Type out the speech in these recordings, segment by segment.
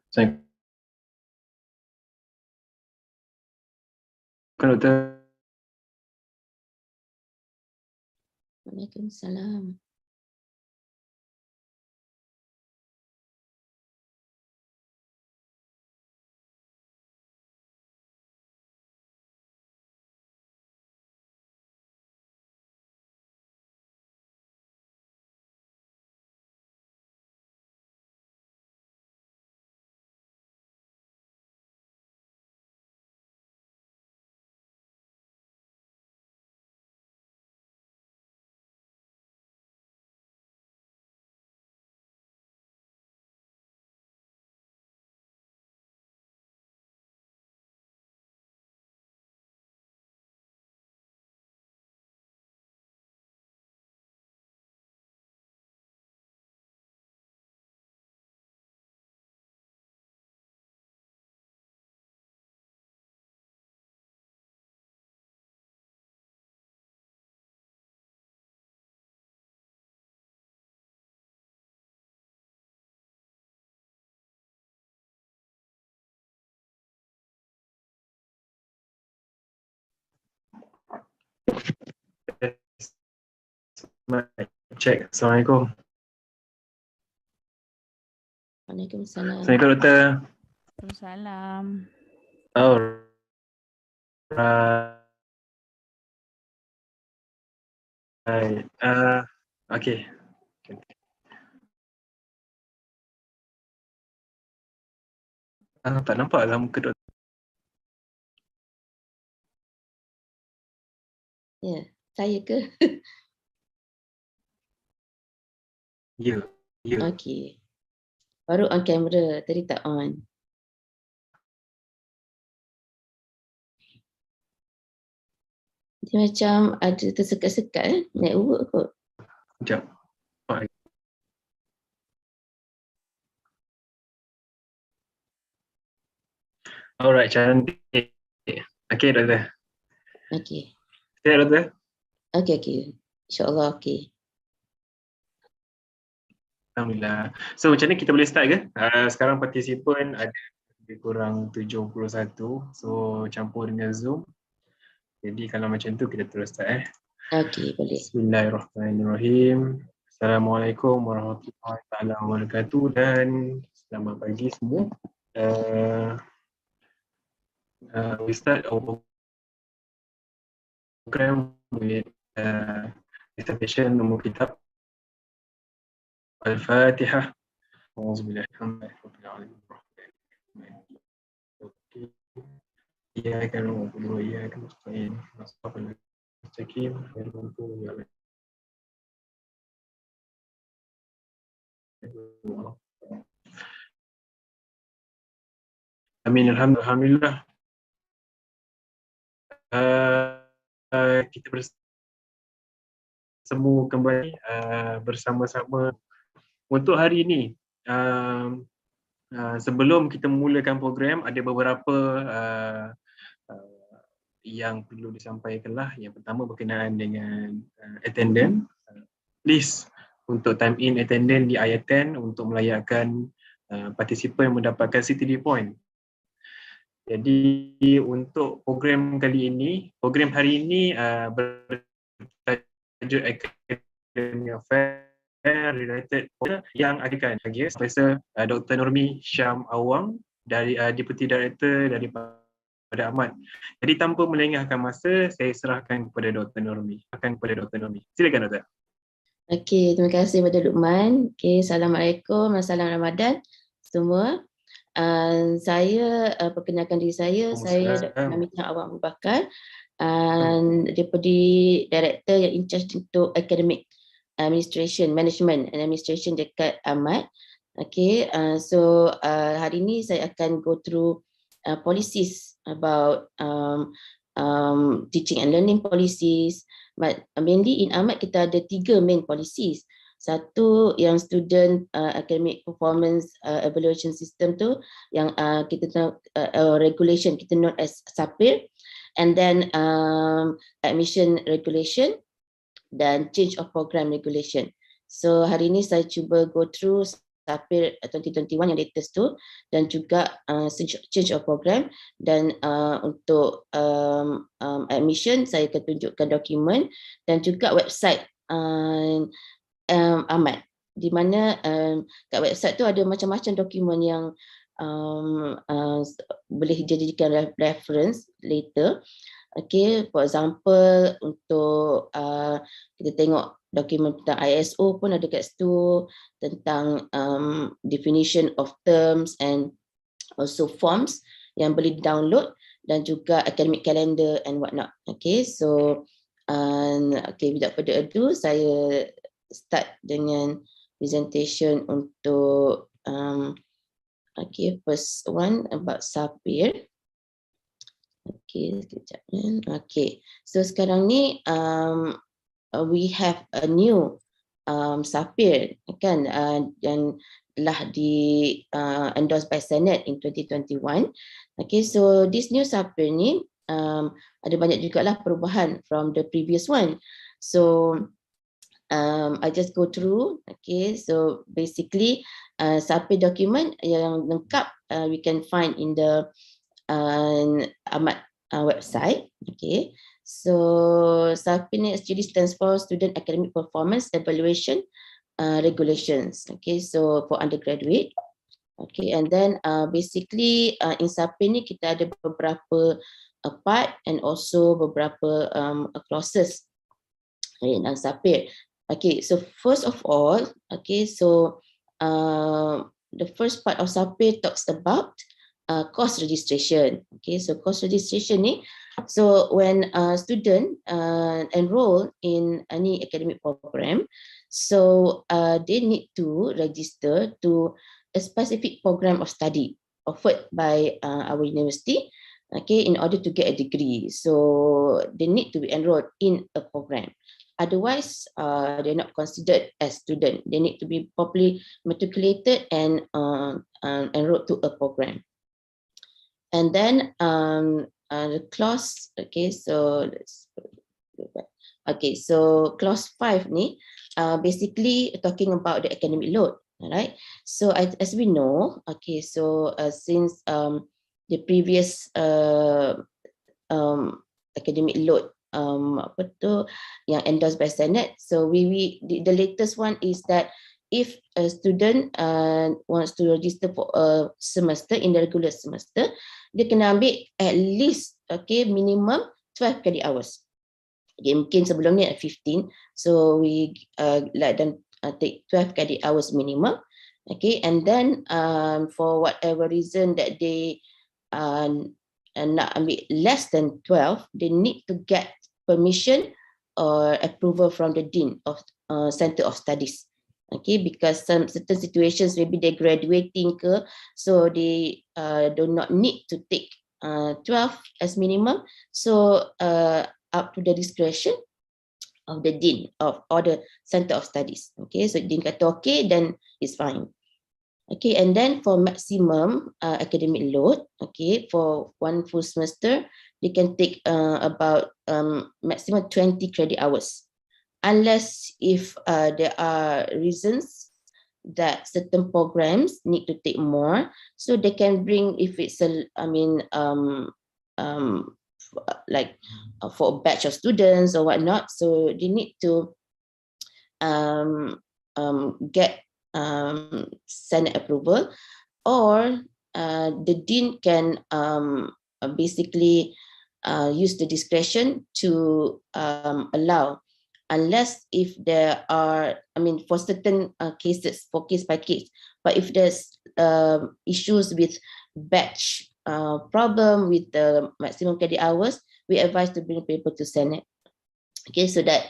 Assalamualaikum Doktor. Waalaikumsalam. Cek. Assalamualaikum. Waalaikumsalam. Assalamualaikum Doktor. Waalaikumsalam. Alright. Okay. Tak nampak lah muka Doktor. Ya, saya ke? Ya. Okey. Baru on kamera, tadi tak on. Dia macam ada tersekat-sekat network kot. Sekejap. Alright, cantik. Okay, Doktor. Okey. Siap, Doktor? Okey. InsyaAllah okey. Alhamdulillah. So, macam mana kita boleh start ke? Sekarang partisipan ada lebih kurang 71. So, campur dengan Zoom. Jadi, kalau macam tu kita terus start. Okey, boleh. Bismillahirrahmanirrahim. Assalamualaikum warahmatullahi wabarakatuh dan selamat pagi semua. We start our program with recitation nombor kitab Al-Fatihah. Auzubillahi minasy syaithanir rajim. Iyyaka na'budu wa iyyaka nasta'in. Ihdinas mustaqim. Ghairil maghdubi 'alaihim. Amin. Alhamdulillah. Kita bersemu kembali bersama-sama untuk hari ini. Sebelum kita memulakan program, ada beberapa yang perlu disampaikan lah. Yang pertama berkenaan dengan attendance. Please untuk time in attendance di ayat 10 untuk melayakkan partisipan yang mendapatkan CTD point. Jadi untuk program kali ini, program hari ini bertajuk Academic Affairs related yang akan Profesor Dr. Nurmi Syam Awang dari Deputy Director daripada Ahmad. Jadi tanpa melengahkan masa, saya serahkan kepada Dr. Nurmi. Silakan Dr. Okey, terima kasih kepada Luqman. Okey, Assalamualaikum, Salam Ramadan semua. Saya perkenalkan diri saya Dr. Nurmi Syam Awang Abu Bakar, Deputy Director yang in charge untuk Academic Administration, Management and Administration dekat Ahmad. Okay, so hari ini saya akan go through policies about teaching and learning policies. But mainly in Ahmad kita ada 3 main policies. Satu yang student academic performance evaluation system tu yang kita regulation kita known as SAPIR, and then admission regulation dan change of program regulation. So hari ini saya cuba go through SAPIR 2021 yang latest tu, dan juga change of program, dan untuk admission saya akan tunjukkan dokumen dan juga website Ahmad, di mana kat website tu ada macam-macam dokumen yang boleh dijadikan reference later. Okay, for example, untuk kita tengok dokumen tentang ISO pun ada kat situ, tentang definition of terms and also forms yang boleh download, dan juga academic calendar and whatnot. Okay, so okay, without further ado, saya start dengan presentation untuk okay, first one about SAPIR. Okay, sekejap. Okay, so sekarang ni we have a new SAPIR kan, yang telah di endorsed by Senate in 2021. Okay, so this new SAPIR ni ada banyak jugalah perubahan from the previous one. So I just go through. Okay, so basically SAPIR document yang lengkap we can find in the Ahmad website. Okay, so SAPIR ni actually stands for Student Academic Performance Evaluation Regulations. Okay, so for undergraduate. Okay, and then basically in SAPIR ni kita ada beberapa part and also beberapa clauses in SAPIR. Okay, so first of all, okay, so the first part of SAPIR talks about course registration. Okay, so course registration ni, so when a student enroll in any academic program, so they need to register to a specific program of study offered by our university, okay, in order to get a degree. So they need to be enrolled in a program. Otherwise, they're not considered as student. They need to be properly matriculated and enrolled to a program. And then the clause, okay, so let's go back. Okay, so clause 5 ni basically talking about the academic load, right? So as we know, okay, so since the previous academic load apa tu yang endorsed by Senate, so the latest one is that if a student wants to register for a semester in the regular semester, dia kena ambil at least, okay, minimum 12 credit hours. Okay, mungkin sebelum ni 15, so we let them take 12 credit hours minimum. Okay, and then for whatever reason that they nak ambil less than 12, they need to get permission or approval from the dean of Center of Studies. Okay, because some certain situations maybe they're graduating ke, so they do not need to take 12 as minimum, so up to the discretion of the dean of or the Center of Studies. Okay, so dean kata okay, then it's fine. Okay, and then for maximum academic load, okay, for one full semester, they can take about maximum 20 credit hours. Unless if there are reasons that certain programs need to take more, so they can bring, if it's a, like for a batch of students or whatnot, so they need to get Senate approval, or the dean can basically use the discretion to allow, unless if there are, for certain cases, for case by case, but if there's issues with batch problem with the maximum credit hours, we advise to bring paper to Senate. Okay, so that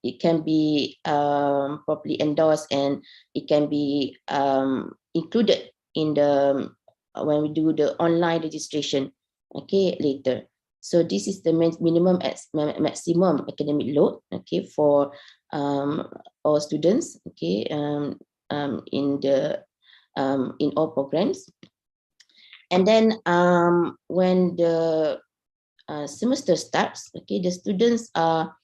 it can be properly endorsed and it can be included in the when we do the online registration, okay, later. So this is the minimum maximum academic load, okay, for all students, okay, in the in all programs. And then when the semester starts, okay, the students are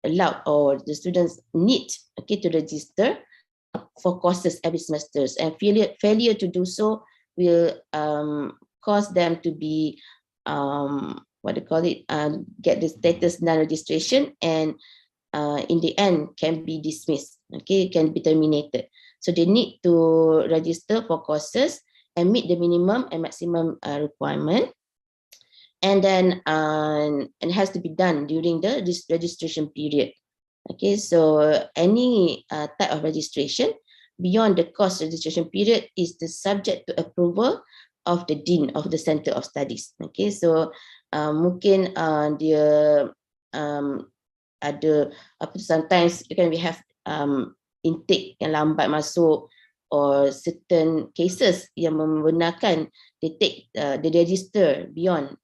allowed, or the students need, okay, to register for courses every semester, and failure to do so will cause them to be get the status non-registration, and in the end can be dismissed, okay, can be terminated. So they need to register for courses and meet the minimum and maximum requirement, and then it has to be done during the registration period. Okay, so any type of registration beyond the course registration period is the subject to approval of the Dean of the Center of Studies. Okay, so mungkin dia ada sometimes we have intake yang lambat masuk, or certain cases yang membenarkan they register beyond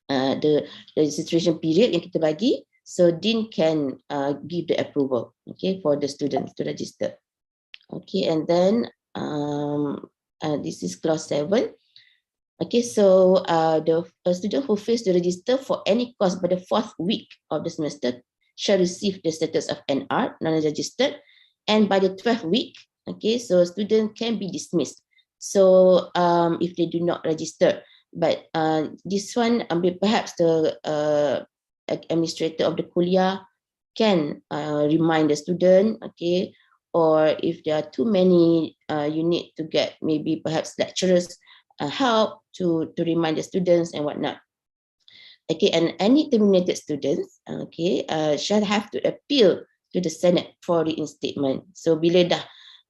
the registration period yang kita bagi. So Dean can give the approval, okay, for the students to register. Okay, and then this is clause 7. Okay, so the student who fails to register for any course by the 4th week of the semester shall receive the status of NR, non-registered, and by the 12th week, okay, so student can be dismissed. So if they do not register, but this one perhaps the administrator of the Kulliyyah can remind the student, okay, or if there are too many, you need to get maybe perhaps lecturers help to remind the students and whatnot. Okay, and any terminated students, okay, shall have to appeal to the Senate for reinstatement. So bila dah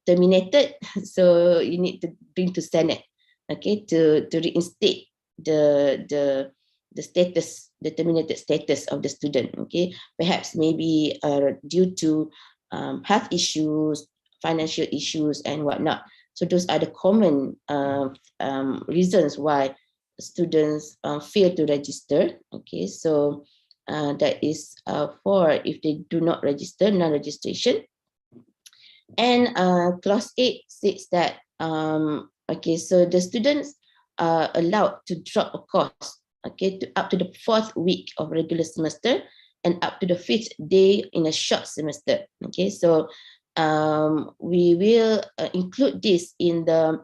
terminated, so you need to bring to Senate, okay, to reinstate the status, the terminated status of the student. Okay, perhaps maybe due to health issues, financial issues, and whatnot. So those are the common reasons why students fail to register. Okay, so that is for if they do not register, non-registration. And clause 8 states that okay, so the students are allowed to drop a course, okay, up to the 4th week of regular semester and up to the 5th day in a short semester. Okay, so we will include this in the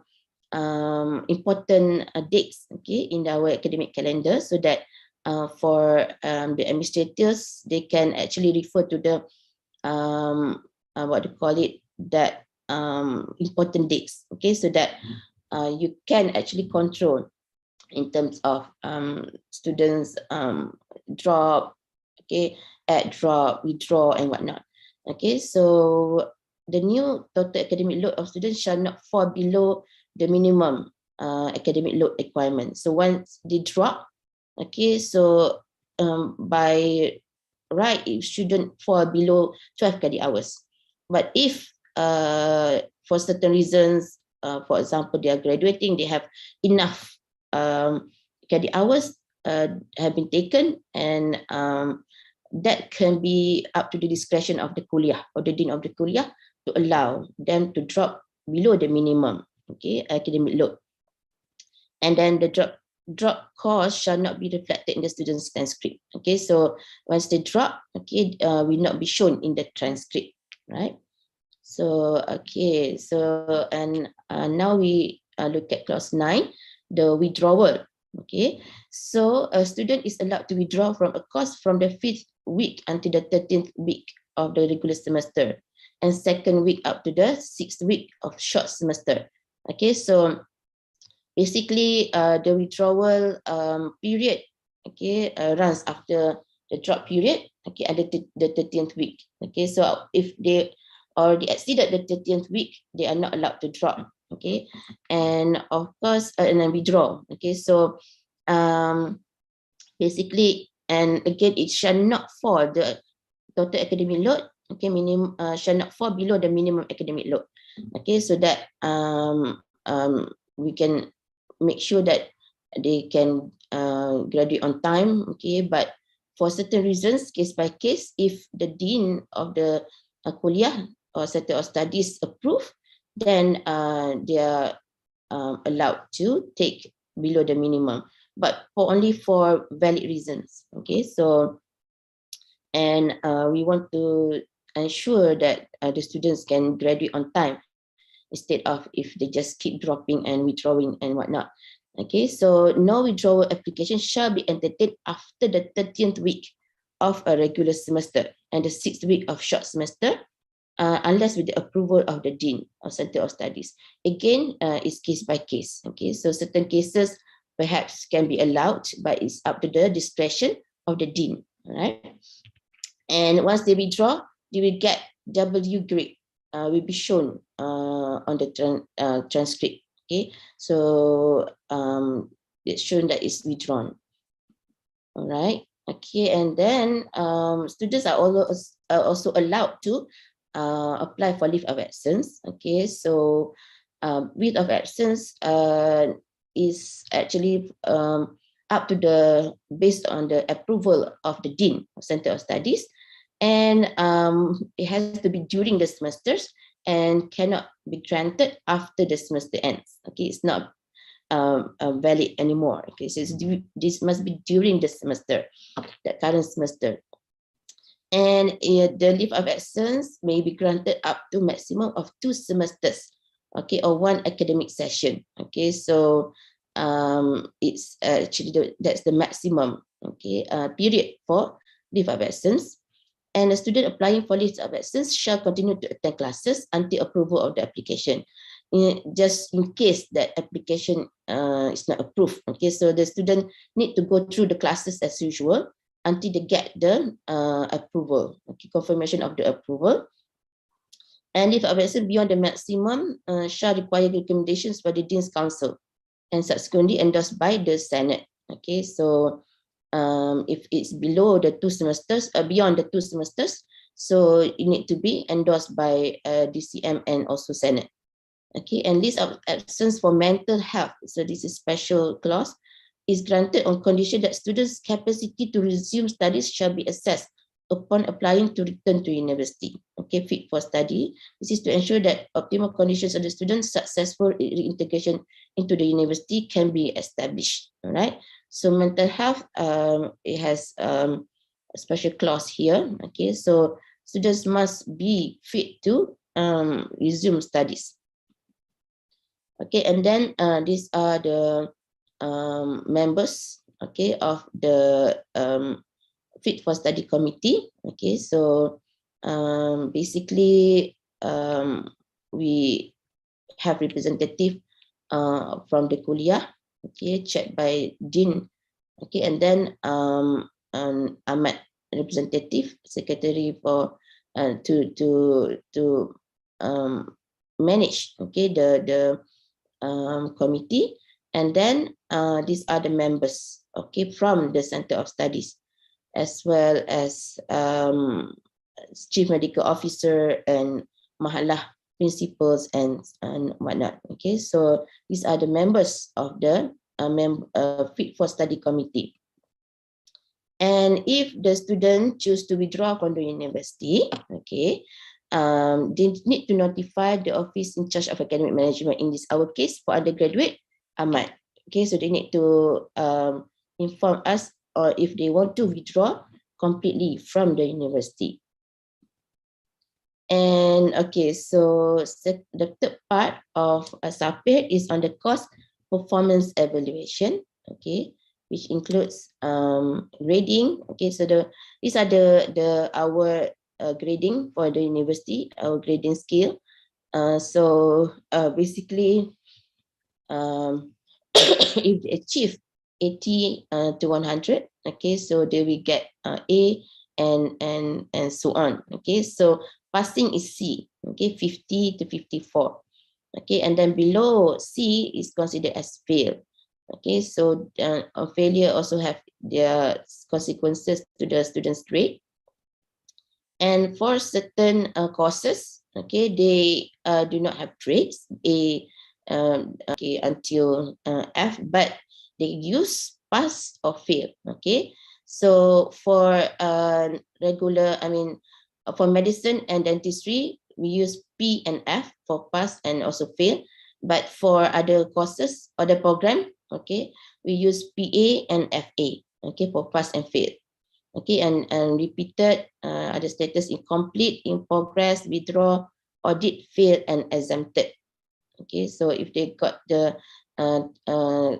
important dates, okay, in our academic calendar, so that for the administrators, they can actually refer to the that important dates, okay, so that you can actually control in terms of students drop, okay, add, drop, withdraw, and whatnot. Okay, so the new total academic load of students shall not fall below the minimum academic load requirement. So once they drop, okay, so by right, it shouldn't fall below 12 credit hours. But if for certain reasons, for example, they are graduating, they have enough credit hours have been taken, and that can be up to the discretion of the Kulliyyah or the Dean of the Kulliyyah to allow them to drop below the minimum, okay, academic load. And then the drop cost shall not be reflected in the student's transcript. Okay, so once they drop, okay, will not be shown in the transcript, right? So okay, so and now we look at clause 9, the withdrawal. Okay, so a student is allowed to withdraw from a course from the 5th week until the 13th week of the regular semester, and 2nd week up to the 6th week of short semester. Okay, so basically the withdrawal period, okay, runs after the drop period, okay, at the 13th week. Okay, so if they already exceeded the 13th week, they are not allowed to drop. Okay, and of course, and then withdraw. Okay, so basically, and again, it shall not fall the total academic load. Okay, minimum shall not fall below the minimum academic load. Okay, so that we can make sure that they can graduate on time. Okay, but for certain reasons, case by case, if the dean of the Kulliyyah or Center of Studies approve, then they are allowed to take below the minimum, but only for valid reasons. Okay, so and we want to ensure that the students can graduate on time instead of if they just keep dropping and withdrawing and whatnot. Okay, so no withdrawal application shall be entertained after the 30th week of a regular semester and the 6th week of short semester, unless with the approval of the Dean of Center of Studies. Again, it's case by case. Okay, so certain cases perhaps can be allowed, but it's up to the discretion of the Dean. All right. And once they withdraw, they will get W grade, will be shown on the transcript. Okay, so it's shown that it's withdrawn. All right. Okay, and then students are also allowed to apply for leave of absence. Okay, so leave of absence is actually up to the based on the approval of the Dean of Center of Studies, and it has to be during the semesters and cannot be granted after the semester ends. Okay, it's not valid anymore. Okay, so this must be during the semester, the current semester. And the leave of absence may be granted up to maximum of 2 semesters, okay, or 1 academic session. Okay, so it's actually that's the maximum, okay, period for leave of absence. And a student applying for leave of absence shall continue to attend classes until approval of the application. Just in case that application is not approved. Okay, so the student need to go through the classes as usual until they get the approval, okay, confirmation of the approval. And if absence beyond the maximum shall require recommendations by the Dean's Council and subsequently endorsed by the Senate. Okay, so if it's below the 2 semesters, beyond the 2 semesters, so it need to be endorsed by DCM and also Senate. Okay, and leave of absence for mental health, so this is special clause, is granted on condition that students' capacity to resume studies shall be assessed upon applying to return to university. Okay, fit for study. This is to ensure that optimal conditions of the students' successful reintegration into the university can be established. All right. So mental health, it has a special clause here. Okay, so students must be fit to resume studies. Okay, and then these are the members, okay, of the Fit for Study Committee. Okay, so basically we have representative from the Kulliyyah, okay, checked by Dean, okay, and then Ahmad, representative secretary for to manage, okay, the committee, and then these are the members, okay, from the Center of Studies, as well as chief medical officer and mahalah principals and whatnot. Okay, so these are the members of the Fit for Study Committee. And if the student choose to withdraw from the university, okay, they need to notify the office in charge of academic management. In this our case for undergraduate, Ahmad. Okay, so they need to inform us, or if they want to withdraw completely from the university. And okay, so the third part of a SAPIR is on the course performance evaluation, okay, which includes grading. Okay, so these are our grading for the university, our grading scale. So basically, if they achieve 80 to 100, okay, so they will get A and so on. Okay, so passing is C, okay, 50 to 54. Okay, and then below C is considered as fail. Okay, so failure also have their consequences to the student's grade. And for certain courses, okay, they do not have grades A okay, until F, but they use pass or fail. Okay, so for regular, for medicine and dentistry, we use P and F for pass and also fail. But for other courses or the program, okay, we use PA and FA, okay, for pass and fail. okay, and repeated, ada status incomplete, in progress, withdraw, audit, failed, and exempted. Okay, so if they got the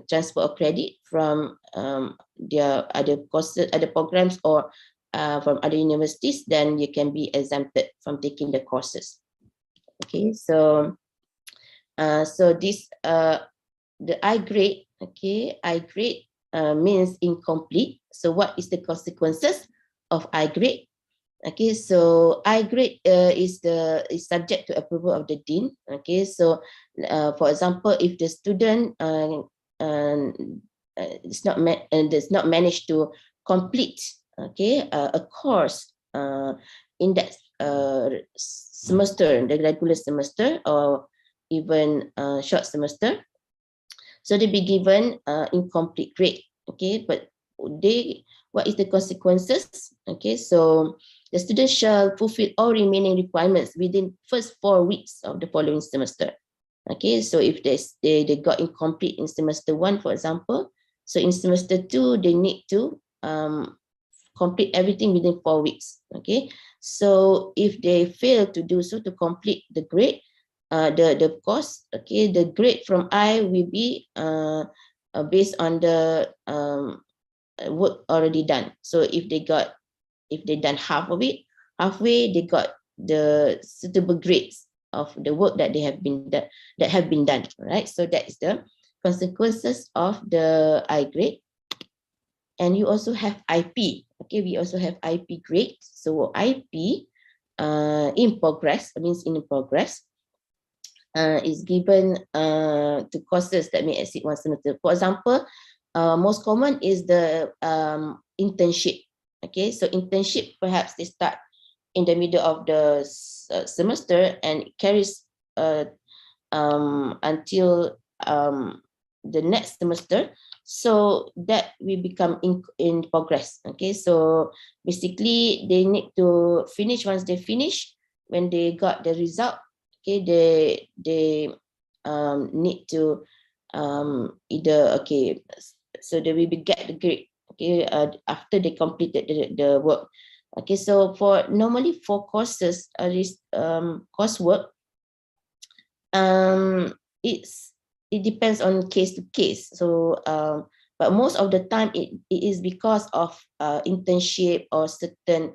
transfer of credit from their other courses, other programs, or from other universities, then you can be exempted from taking the courses. Okay, so this the I grade, okay, I grade means incomplete. So what is the consequences of I grade? Okay, so I grade is subject to approval of the dean. Okay, so for example, if the student does not manage to complete, okay, a course in that semester, the regular semester, or even short semester, so they be given incomplete grade. Okay, but what is the consequences? Okay, so the student shall fulfill all remaining requirements within first 4 weeks of the following semester. Okay, so if they got incomplete in semester 1, for example, so in semester 2 they need to complete everything within 4 weeks. Okay, so if they fail to do so, to complete the grade, the course, okay, the grade from I will be based on the work already done. So if they done half of it, halfway they got the suitable grades of the work that have been done, right? So that is the consequences of the I grade. And you also have IP. Okay, we also have IP grade. So IP in progress, means in progress, is given to courses that may exceed 1 semester. For example, most common is the internship. Okay, so internship, perhaps they start in the middle of the semester and carries until the next semester. So that will become in progress. Okay, so basically they need to finish. Once they finish, when they got the result, okay, they need to either, okay, so they will get the grade, okay, after they completed the work. Okay, so normally for courses, this coursework, it depends on case to case. So but most of the time it is because of internship or certain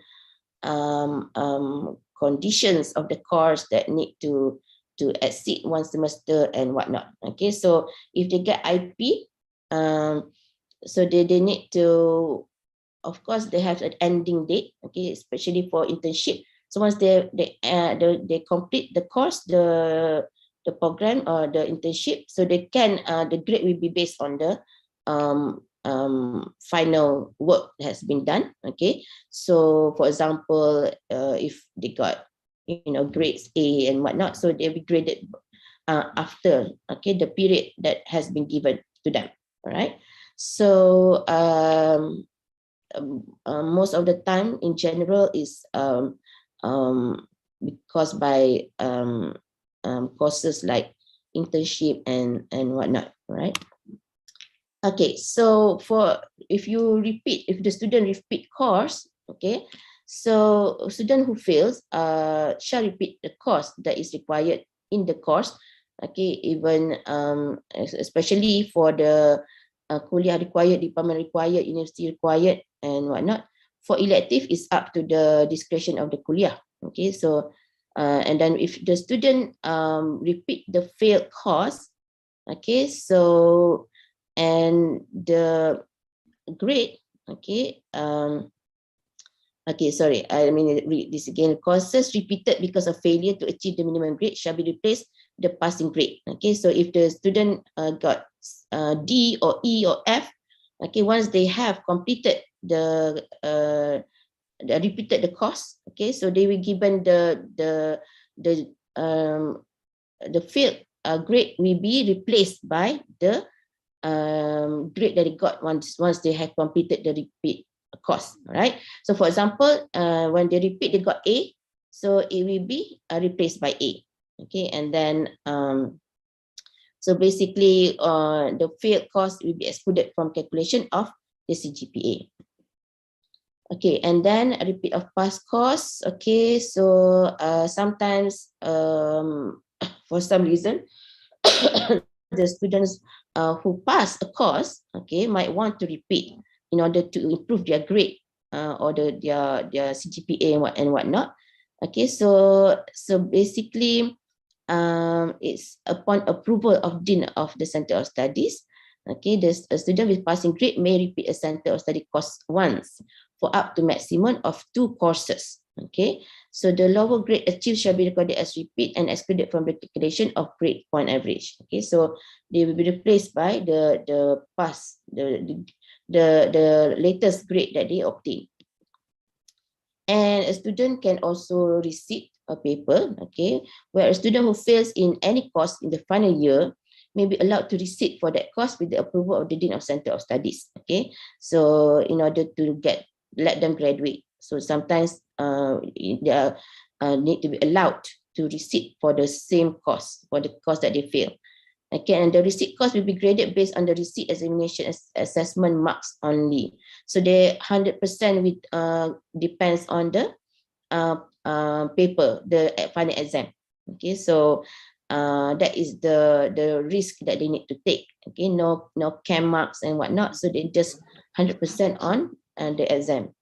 conditions of the course that need to exceed 1 semester and whatnot. Okay, so if they get IP, so they need to, of course, they have an ending date. Okay, especially for internship. So once they complete the course, the program or the internship, so they can the grade will be based on the final work that has been done. Okay, so for example, if they got grades A and whatnot, so they'll be graded after, okay, the period that has been given to them. All right, so most of the time in general is because by courses like internship and whatnot, right? Okay, so if the student repeat course, okay, so a student who fails shall repeat the course that is required in the course. Okay, even especially for the kuliah required, department required, university required, and whatnot. For elective, is up to the discretion of the kuliah. Okay, so and then if the student repeat the failed course, okay, so and the grade, okay, okay, sorry, I mean read this again. Courses repeated because of failure to achieve the minimum grade shall be replaced with the passing grade. Okay, so if the student got D or E or F, okay, once they have completed the repeated the course, okay, so they will given the failed grade will be replaced by the grade that they got once they have completed the repeat course. Right, so for example, when they repeat, they got A, so it will be replaced by A. Okay, and then so basically the failed course will be excluded from calculation of the CGPA. Okay, and then a repeat of past course. Okay, so sometimes for some reason the students who pass a course, okay, might want to repeat in order to improve their grade or their CGPA and whatnot. Okay, so basically it's upon approval of Dean of the Center of Studies. Okay, a student with passing grade may repeat a Center of Study course once for up to maximum of 2 courses. Okay, so the lower grade achieved shall be recorded as repeat and excluded from the calculation of grade point average. Okay, so they will be replaced by the pass, the latest grade that they obtain. And a student can also receive a paper, okay, where a student who fails in any course in the final year may be allowed to receipt for that course with the approval of the Dean of Center of Studies. Okay, so in order to let them graduate. So sometimes they need to be allowed to receipt for the same course, for the course that they fail. Okay, and the receipt course will be graded based on the receipt examination assessment marks only. So they 100% with depends on the paper, the final exam. Okay, so that is the risk that they need to take. Okay, no cam marks and whatnot. So they just 100% on the exam.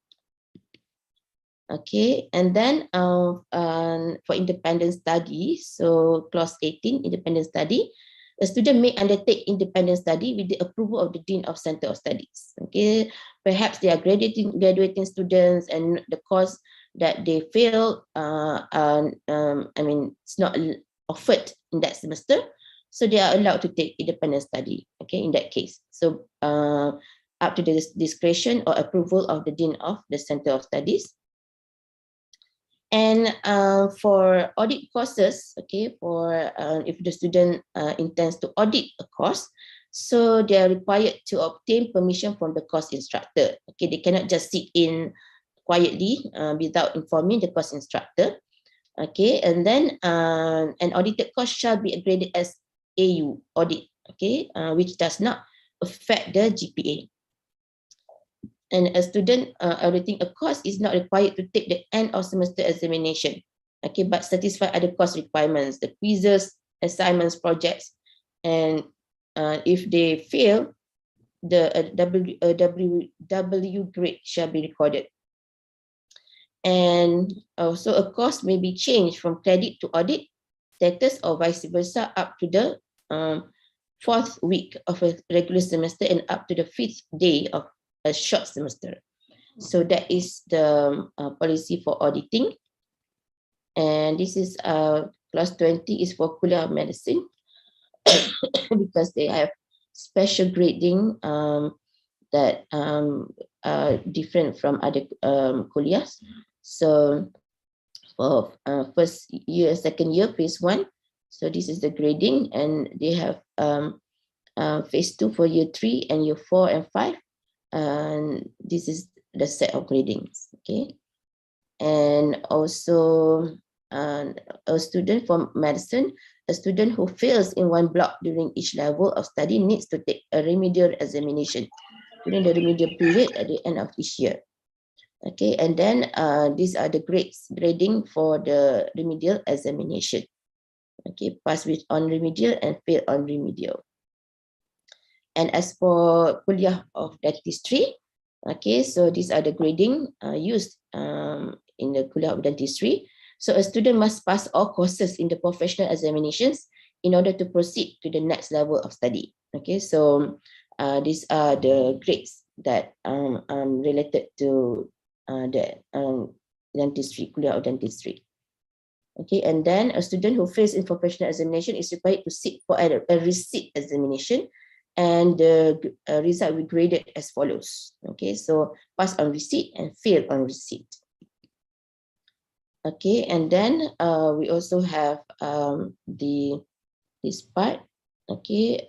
Okay, and then for independent study, so clause 18, independent study, a student may undertake independent study with the approval of the Dean of Center of Studies. Okay, perhaps they are graduating students and the course that they fail, it's not offered in that semester, so they are allowed to take independent study. Okay, in that case, so up to the discretion or approval of the Dean of the Center of Studies. And for audit courses, okay, for if the student intends to audit a course, so they are required to obtain permission from the course instructor. Okay, they cannot just sit in quietly without informing the course instructor. Okay, and then an audited course shall be graded as AU audit. Okay, which does not affect the GPA. And a student auditing a course is not required to take the end of semester examination, okay, but satisfy other course requirements, the quizzes, assignments, projects, and if they fail, the W grade shall be recorded. And also a course may be changed from credit to audit status or vice versa up to the 4th week of a regular semester and up to the 5th day of a short semester. So that is the policy for auditing. And this is clause 20 is for Kulliyyah medicine because they have special grading that are different from other Kulliyyahs. So for first year, second year, phase 1. So this is the grading, and they have phase 2 for year 3 and year 4 and 5. And this is the set of gradings. Okay, and also a student for medicine, a student who fails in one block during each level of study needs to take a remedial examination during the remedial period at the end of each year. Okay, and then these are the grading for the remedial examination. Okay, pass with on remedial and fail on remedial. And as for Kulliyyah of dentistry, okay, so these are the grading used in the Kulliyyah of dentistry. So a student must pass all courses in the professional examinations in order to proceed to the next level of study. Okay, so these are the grades that related to the dentistry, Kulliyyah of dentistry. Okay, and then a student who fails in professional examination is required to sit for a receipt examination, and the result will be graded as follows. Okay, so pass on receipt and fail on receipt. Okay, and then we also have this part. Okay,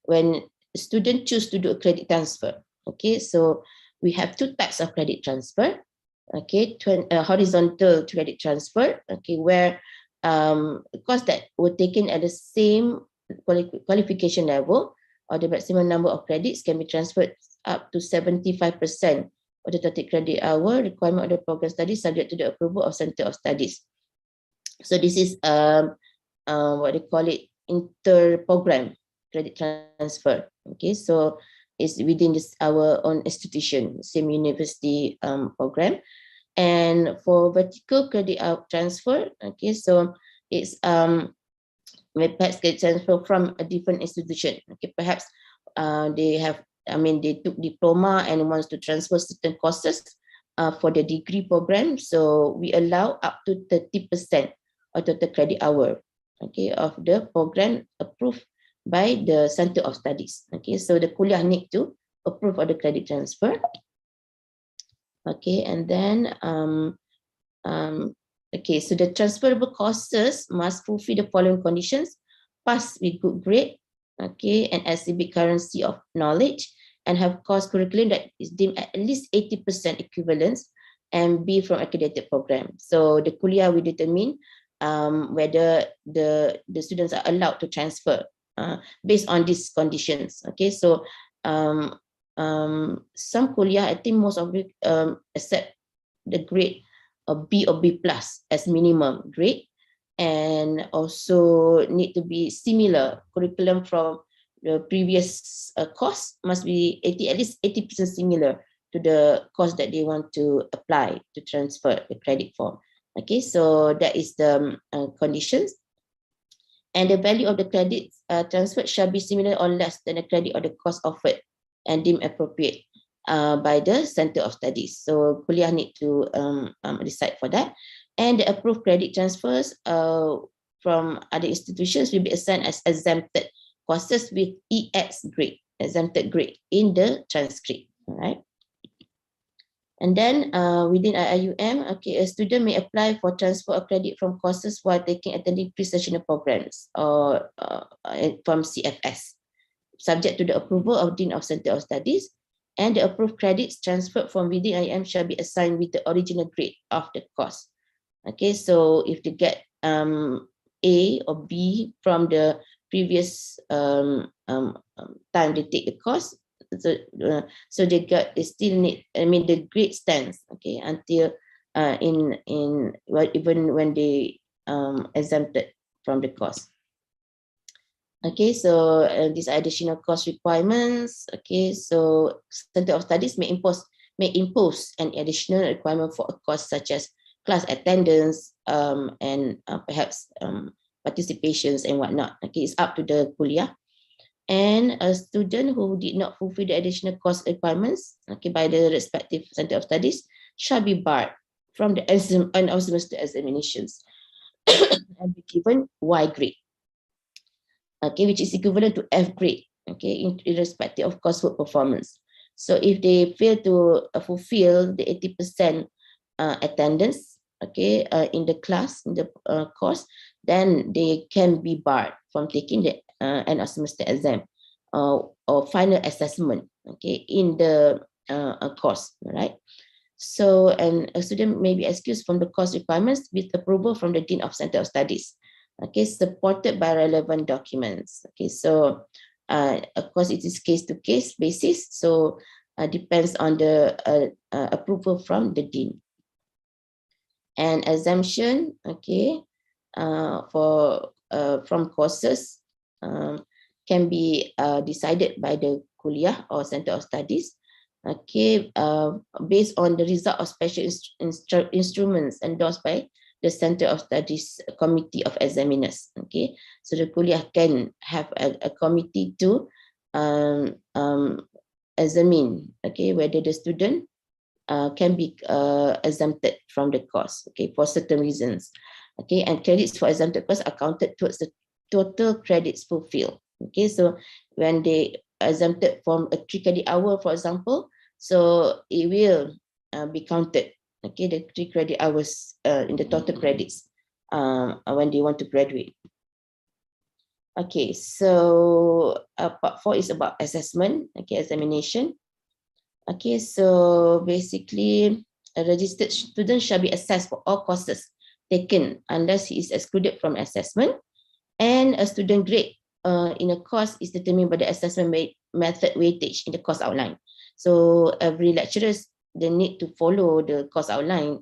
when student choose to do a credit transfer. Okay, so we have 2 types of credit transfer. Okay, horizontal credit transfer. Okay, where course that were taken at the same qualification level, or the maximum number of credits can be transferred up to 75% for the total credit hour requirement of the program study subject to the approval of Center of Studies. So this is what they call it, inter-program credit transfer. Okay, so it's within our own institution, same university program. And for vertical credit out transfer, okay, so it's perhaps credit transfer from a different institution. Okay, perhaps they took diploma and wants to transfer certain courses for the degree program. So we allow up to 30% of total credit hour, okay, of the program approved by the Center of Studies. Okay, so the Kulliyyah need to approve of the credit transfer. Okay, and then okay, so the transferable courses must fulfill the following conditions: pass with good grade, okay, and exhibit currency of knowledge, and have course curriculum that is deemed at least 80% equivalence, and be from accredited program. So the Kulliyyah will determine whether the students are allowed to transfer based on these conditions. Okay, so some Kulliyyah, I think most of it accept the grade B or B plus as minimum grade, and also need to be similar curriculum from the previous course, must be at least 80% similar to the course that they want to apply to transfer the credit for. Okay, so that is the conditions. And the value of the credit transferred shall be similar or less than the credit or the course offered and deemed appropriate by the Center of Studies. So Kulliyyah need to decide for that. And the approved credit transfers from other institutions will be assigned as exempted courses with EX grade, exempted grade in the transcript. All right. And then within IUM, okay, a student may apply for transfer of credit from courses while attending pre-sessional programs or from CFS, subject to the approval of Dean of Center of Studies, and the approved credits transferred from within IUM shall be assigned with the original grade of the course. Okay, so if they get A or B from the previous time they take the course, so they still need, the grade stands, okay, until even when they exempted from the course. Okay, so these are additional cost requirements. Okay, so Center of Studies may impose an additional requirement for a course such as class attendance and perhaps participations and whatnot. Okay, it's up to the Kulliyyah. And a student who did not fulfill the additional course requirements, okay, by the respective Center of Studies shall be barred from the end of semester examinations and be given Y grade, okay, which is equivalent to F grade, okay, irrespective of coursework performance. So if they fail to fulfill the 80% attendance, okay, in the class, in the course, then they can be barred from taking the end of semester exam or final assessment, okay, in the course, right? So, and a student may be excused from the course requirements with approval from the Dean of Center of Studies, okay, supported by relevant documents. Okay, so of course it is case-to-case basis, so depends on the approval from the Dean. And exemption, okay, from courses can be decided by the Kulliyyah or Center of Studies, okay, based on the result of special instruments endorsed by the Center of Studies Committee of Examiners. Okay, so the Kulliyyah can have a committee to examine, okay, whether the student can be exempted from the course, okay, for certain reasons. Okay, and credits for exempted course are counted towards the total credits fulfilled. Okay, so when they exempted from a 3 credit hour, for example, so it will be counted, okay, the 3 credit hours in the total credits when they want to graduate. Okay, so part 4 is about assessment, okay, examination. Okay, so basically a registered student shall be assessed for all courses taken unless he is excluded from assessment, and a student grade in a course is determined by the assessment method weightage in the course outline. So every lecturer they need to follow the course outline,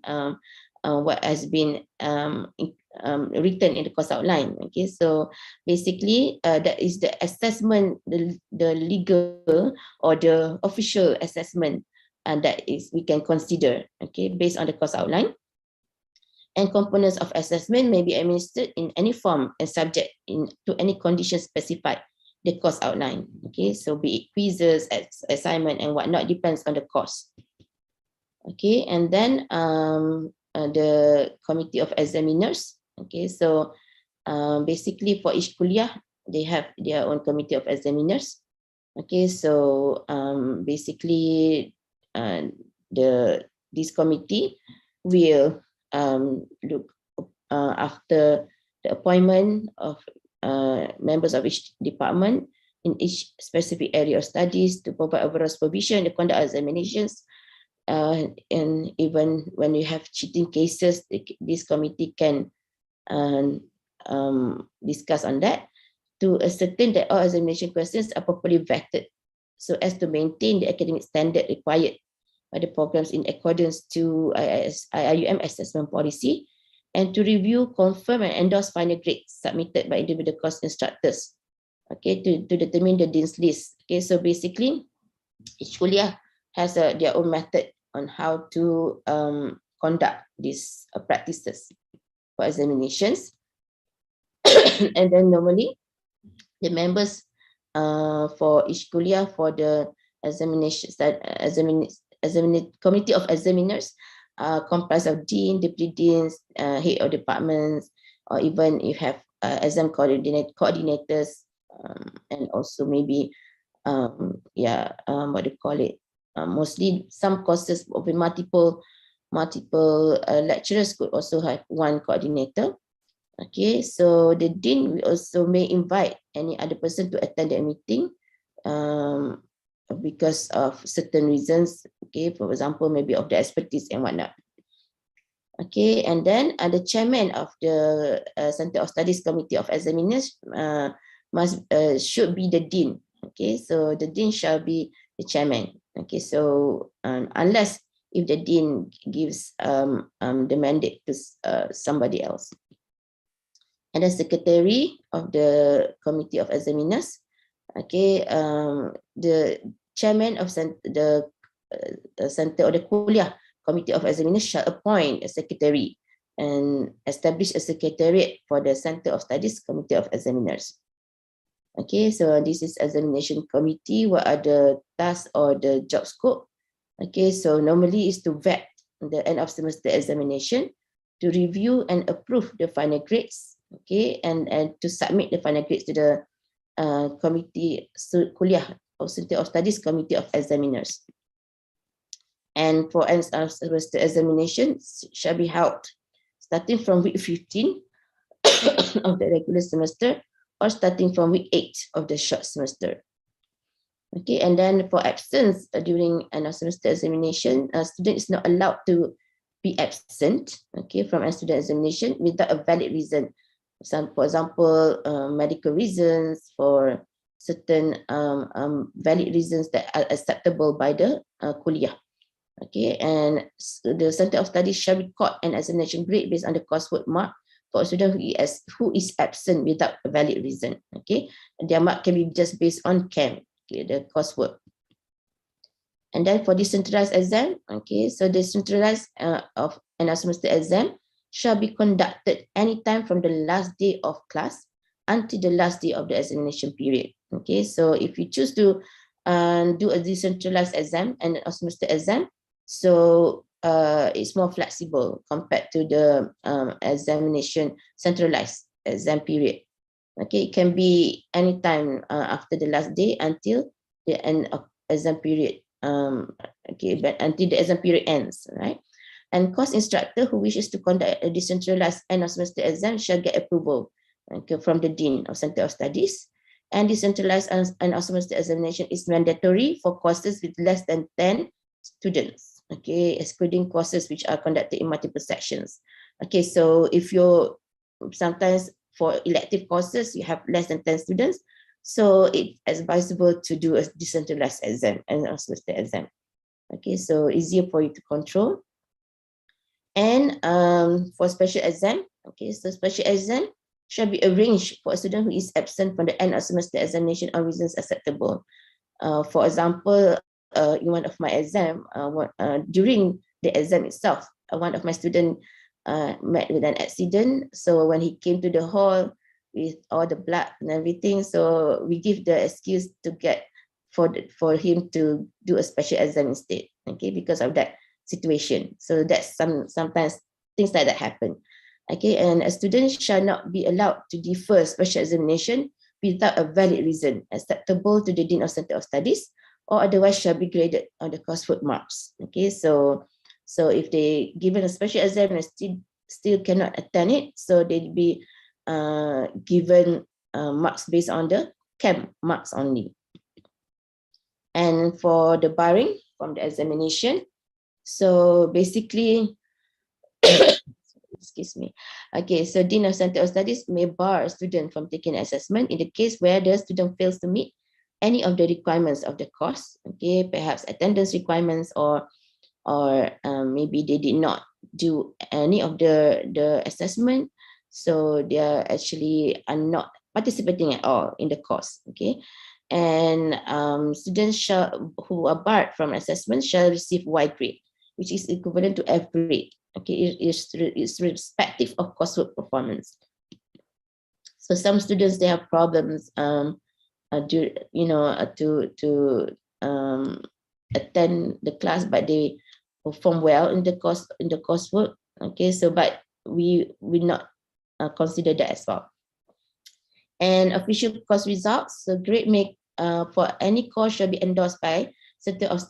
what has been written in the course outline. Okay, so basically that is the assessment, the legal or the official assessment, and that is we can consider, okay, based on the course outline. And components of assessment may be administered in any form and subject to any conditions specified the course outline. Okay, so be it quizzes, assignment, and whatnot, depends on the course. Okay, and then the committee of examiners. Okay, so basically for each kuliah, they have their own committee of examiners. Okay, so basically this committee will look after the appointment of members of each department in each specific area of studies to provide overall supervision, the conduct examinations, and even when you have cheating cases, this committee can discuss on that to ascertain that all examination questions are properly vetted so as to maintain the academic standard required by the programs in accordance to IIUM assessment policy, and to review, confirm, and endorse final grades submitted by individual course instructors, okay, to determine the dean's list. Okay, so basically each kuliah has their own method on how to conduct these practices for examinations. And then normally the members for each kuliah for the committee of examiners comprised of dean, deputy deans, head of departments, or even you have exam coordinators, and also maybe what do you call it? Mostly some courses of multiple lecturers could also have one coordinator. Okay, so the dean will also may invite any other person to attend the meeting because of certain reasons. Okay, for example, maybe of the expertise and whatnot. Okay, and then the chairman of the Center of Studies Committee of Examiners should be the dean. Okay, so the dean shall be the chairman. Okay, so unless if the dean gives the mandate to somebody else. And the secretary of the committee of examiners, okay, the chairman of the center or the kuliah committee of examiners shall appoint a secretary and establish a secretariat for the Center of Studies Committee of Examiners. Okay, so this is examination committee. What are the tasks or the job scope? Okay, so normally is to vet the end of semester examination, to review and approve the final grades, okay, and to submit the final grades to the committee kuliah or Center of Studies Committee of Examiners. And for end of semester examination shall be held starting from week 15 of the regular semester or starting from week 8 of the short semester. Okay, and then for absence during end of semester examination, a student is not allowed to be absent, okay, from a student examination without a valid reason. For example, medical reasons, for certain valid reasons that are acceptable by the kuliah. Okay, and the Center of Studies shall record an examination grade based on the coursework mark for a student who is absent without a valid reason. Okay, and their mark can be just based on CAM, okay, the coursework. And then for decentralized exam, okay, so decentralized of an semester exam shall be conducted anytime from the last day of class until the last day of the examination period. Okay, so if you choose to do a decentralized exam and a semester exam, so it's more flexible compared to the examination centralized exam period. Okay, it can be anytime after the last day until the end of exam period. Okay, but until the exam period ends, right? And course instructor who wishes to conduct a decentralized end of semester exam shall get approval, okay, from the Dean of Center of Studies. And decentralized end of semester examination is mandatory for courses with less than 10 students, okay, excluding courses which are conducted in multiple sections. Okay, so if you're sometimes for elective courses, you have less than 10 students, so it's advisable to do a decentralized exam and a semester exam. Okay, so easier for you to control. And for special exam, okay, so special exam shall be arranged for a student who is absent from the end of semester examination on reasons acceptable. For example, in one of my exam, during the exam itself, one of my students met with an accident. So when he came to the hall with all the blood and everything, so we give the excuse to get for him to do a special exam instead. Okay, because of that situation. So that's sometimes things like that happen. Okay, and a student shall not be allowed to defer special examination without a valid reason acceptable to the Dean of Center of Studies, or otherwise shall be graded on the coursework marks. Okay, so if they given a special exam and still cannot attend it, so they'll be given marks based on the camp marks only. And for the barring from the examination, so basically, excuse me. Okay, so Dean of Center of Studies may bar a student from taking assessment in the case where the student fails to meet any of the requirements of the course. Okay, perhaps attendance requirements, or maybe they did not do any of the assessment, so they are not participating at all in the course. Okay, and students who are barred from assessment shall receive Y grade, which is equivalent to F grade. Okay, it's respective of coursework performance. So some students, they have problems to attend the class, but they perform well in the coursework. Okay, so but we will not consider that as well. And official course results, the grade for any course shall be endorsed by Center of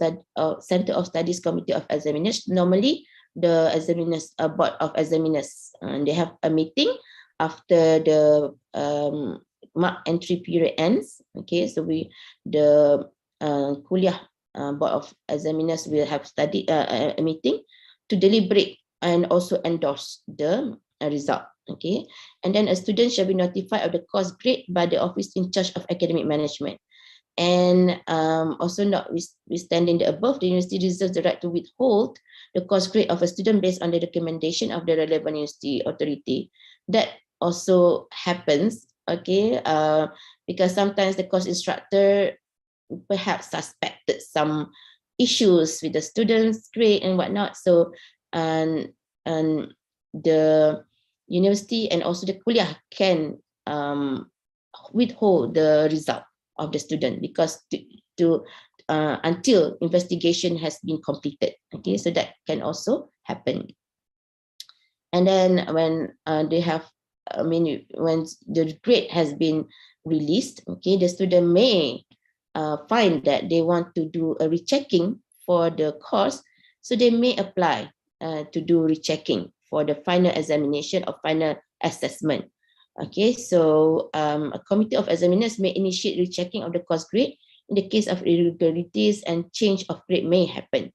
Studies Committee of Examiners. Normally, the examiners, board of examiners, they have a meeting after the mark entry period ends. Okay, so the Kulliyyah board of examiners will have a meeting to deliberate and also endorse the result. Okay, and then a student shall be notified of the course grade by the office in charge of academic management. And also notwithstanding the above, the university reserves the right to withhold the course grade of a student based on the recommendation of the relevant university authority. That also happens, okay, because sometimes the course instructor perhaps suspected some issues with the students' grade and whatnot. So, and the university and also the Kulliyyah can withhold the result of the student because until investigation has been completed. Okay, so that can also happen. And then when when the grade has been released, okay, the student may find that they want to do a rechecking for the course, so they may apply to do rechecking for the final examination or final assessment. Okay, so a committee of examiners may initiate rechecking of the course grade in the case of irregularities, and change of grade may happen.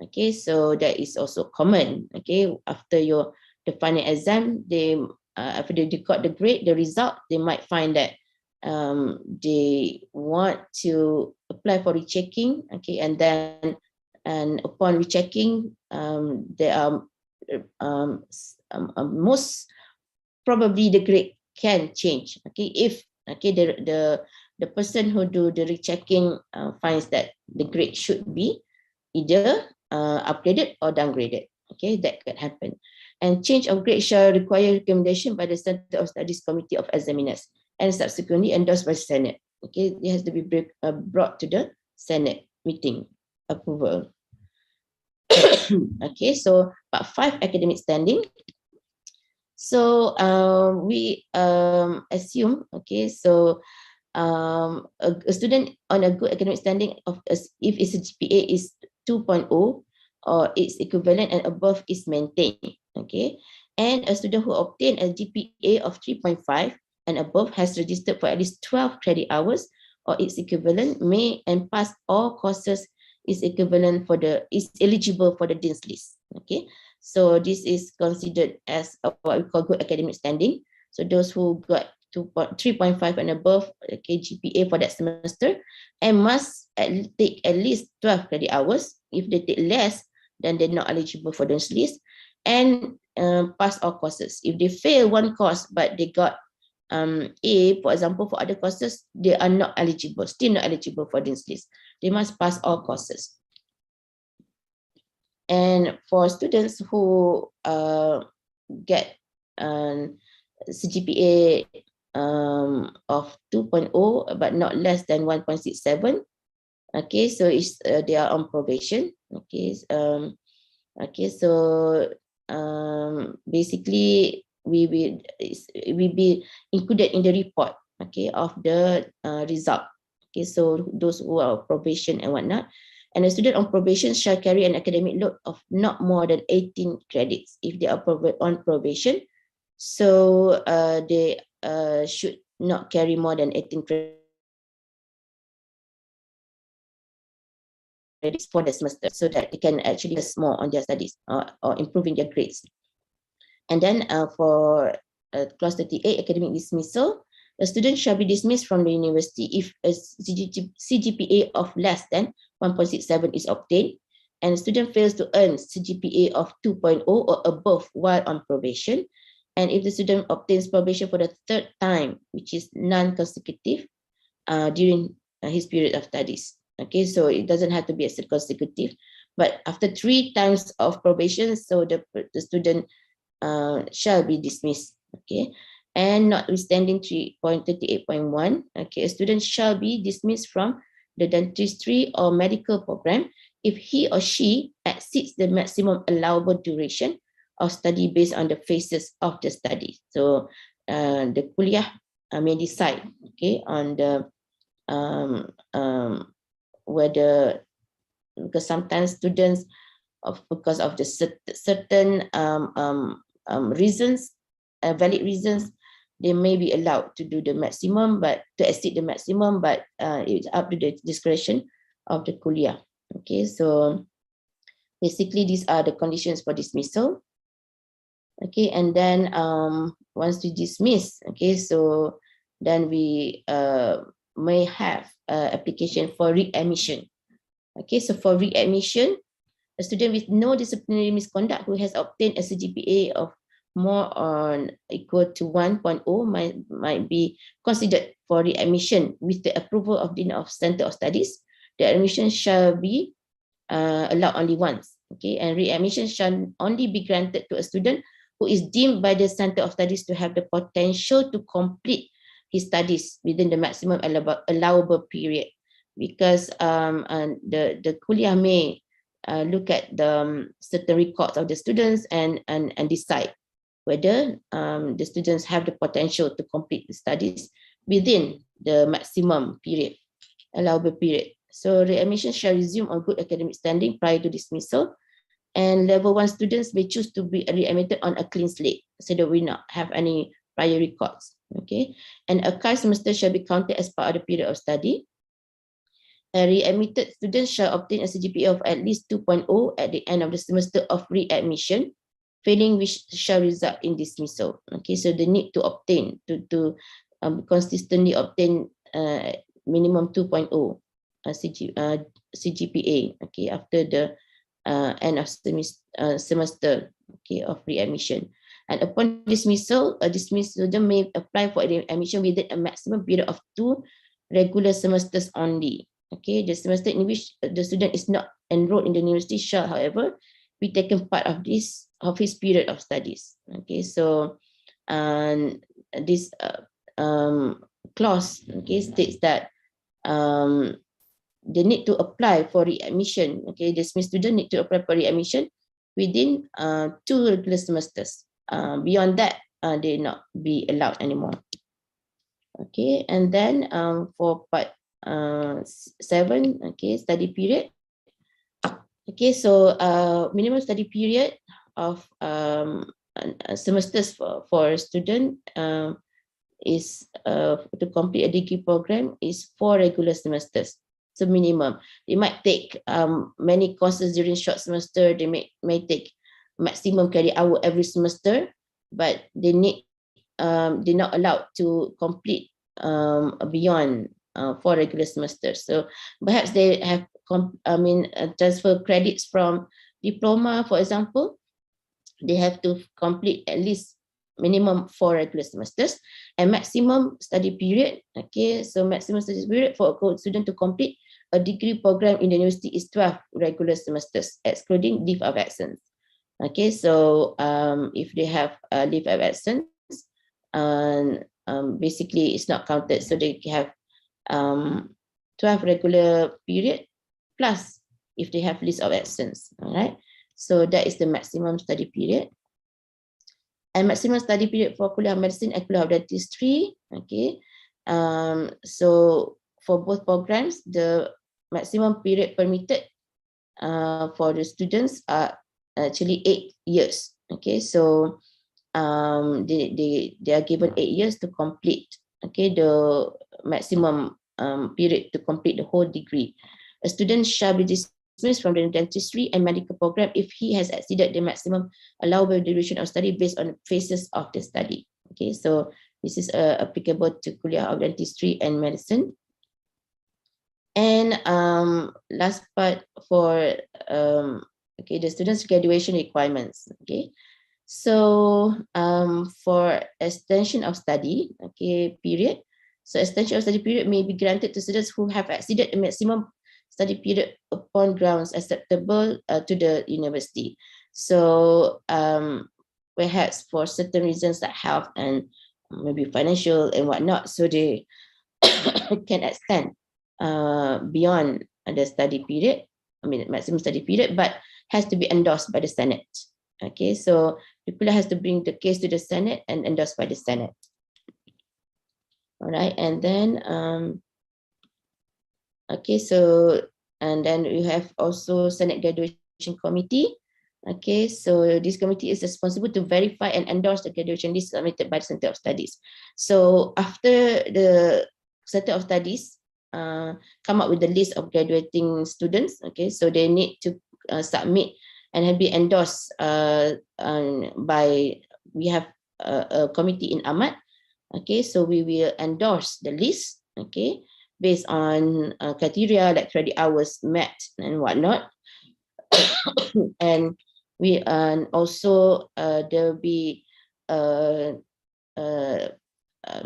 Okay, so that is also common. Okay, after the final exam, after they got the grade, the result, they might find that they want to apply for rechecking. Okay, and upon rechecking, there are most probably the grade can change. Okay, if the person who do the rechecking finds that the grade should be either upgraded or downgraded. Okay, that could happen. And change of grade shall require recommendation by the Center of Studies Committee of Examiners and subsequently endorsed by Senate. Okay, it has to be brought to the Senate meeting approval. Okay, so part 5, academic standing. So we assume, okay, so a student on a good academic standing if its GPA is 2.0 or its equivalent and above is maintained, okay, and a student who obtained a GPA of 3.5 and above has registered for at least 12 credit hours or its equivalent and passed all courses is eligible for the Dean's list. Okay, so this is considered as what we call good academic standing. So those who got 3.5 and above GPA for that semester, and must take at least 12 credit hours. If they take less, then they're not eligible for this list, and pass all courses. If they fail one course but they got A, for example, for other courses, they are not eligible, still not eligible for this list. They must pass all courses. And for students who get CGPA of 2.0 but not less than 1.67, okay, so it's they are on probation. Okay, so basically we will be included in the report, okay, of the result. Okay, so those who are on probation and whatnot, and a student on probation shall carry an academic load of not more than 18 credits if they are on probation. So they should not carry more than 18 credits for the semester, so that they can actually focus more on their studies or improving their grades. And then for clause 38, academic dismissal, a student shall be dismissed from the university if a CGPA of less than 1.67 is obtained, and a student fails to earn CGPA of 2.0 or above while on probation, and if the student obtains probation for the third time, which is non-consecutive, during his period of studies. Okay, so it doesn't have to be a consecutive, but after 3 times of probation, so the student shall be dismissed. Okay, and notwithstanding 3.38.1, okay, a student shall be dismissed from the dentistry or medical program if he or she exceeds the maximum allowable duration of study based on the phases of the study. So the Kulliyyah may decide, okay, on the whether, because sometimes students because of the certain reasons, valid reasons, they may be allowed to do the maximum, but to exceed the maximum, but it's up to the discretion of the Kulliyyah. Okay, so basically these are the conditions for dismissal. Okay, and then once we dismiss, okay, so then we may have application for readmission. Okay, so for readmission, a student with no disciplinary misconduct who has obtained a CGPA of more or equal to 1.0 might be considered for readmission with the approval of Dean of Center of Studies. The admission shall be allowed only once. Okay, and readmission shall only be granted to a student who is deemed by the Center of Studies to have the potential to complete his studies within the maximum allowable period. Because the Kulliyyah may look at the certain records of the students and decide whether the students have the potential to complete the studies within the maximum period, allowable period. So readmission shall resume on good academic standing prior to dismissal, and level 1 students may choose to be readmitted on a clean slate, so that we not have any prior records. Okay, and archive semester shall be counted as part of the period of study. A readmitted student shall obtain a CGPA of at least 2.0 at the end of the semester of readmission, failing which shall result in dismissal. Okay, so they need to obtain, to consistently obtain minimum 2.0 CGPA, okay, after the end of semester, okay, of readmission. And upon dismissal, a dismissed student may apply for admission within a maximum period of 2 regular semesters only. Okay, the semester in which the student is not enrolled in the university shall, however, be taken part of his period of studies. Okay, so this clause, okay, states that they need to apply for readmission. Okay, the dismissed student need to apply for readmission within 2 regular semesters. Beyond that, they not be allowed anymore. Okay, and then for part 7, okay, study period. Okay, so minimum study period of semesters for a student is to complete a degree program is 4 regular semesters. So minimum. They might take many courses during short semester. They may take maximum credit hour every semester, but they need they're not allowed to complete beyond 4 regular semesters. So perhaps they have transfer credits from diploma, for example. They have to complete at least minimum 4 regular semesters, and maximum study period. Okay, so maximum study period for a student to complete a degree program in the university is 12 regular semesters, excluding leave of absence. Okay, so if they have a leave of absence, basically it's not counted. So they have 12 regular period plus if they have leave of absence. All right, so that is the maximum study period. And maximum study period for Kulliyyah Medicine and Kulliyyah of Dentistry. Okay, so for both programs, the maximum period permitted for the students are actually 8 years. Okay, so they are given 8 years to complete, okay, the maximum period to complete the whole degree. A student shall be dismissed from the dentistry and medical program if he has exceeded the maximum allowable duration of study based on the phases of the study. Okay, so this is applicable to Kulliyyah of Dentistry and Medicine. And last part for okay, the students' graduation requirements. Okay, so for extension of study, okay, period. So extension of study period may be granted to students who have exceeded the maximum study period upon grounds acceptable to the university. So perhaps for certain reasons like health and maybe financial and whatnot, so they can extend beyond the study period, maximum study period, but has to be endorsed by the Senate. Okay, so the Kulliyyah has to bring the case to the Senate and endorsed by the Senate. All right, and then okay, so and then you have also Senate Graduation Committee. Okay, so this committee is responsible to verify and endorse the graduation list submitted by the Center of Studies. So after the Center of Studies come up with the list of graduating students, okay, so they need to submit and be endorsed by, we have a committee in Ahmad. Okay, so we will endorse the list, okay, based on criteria like credit hours met and whatnot. And we also there will be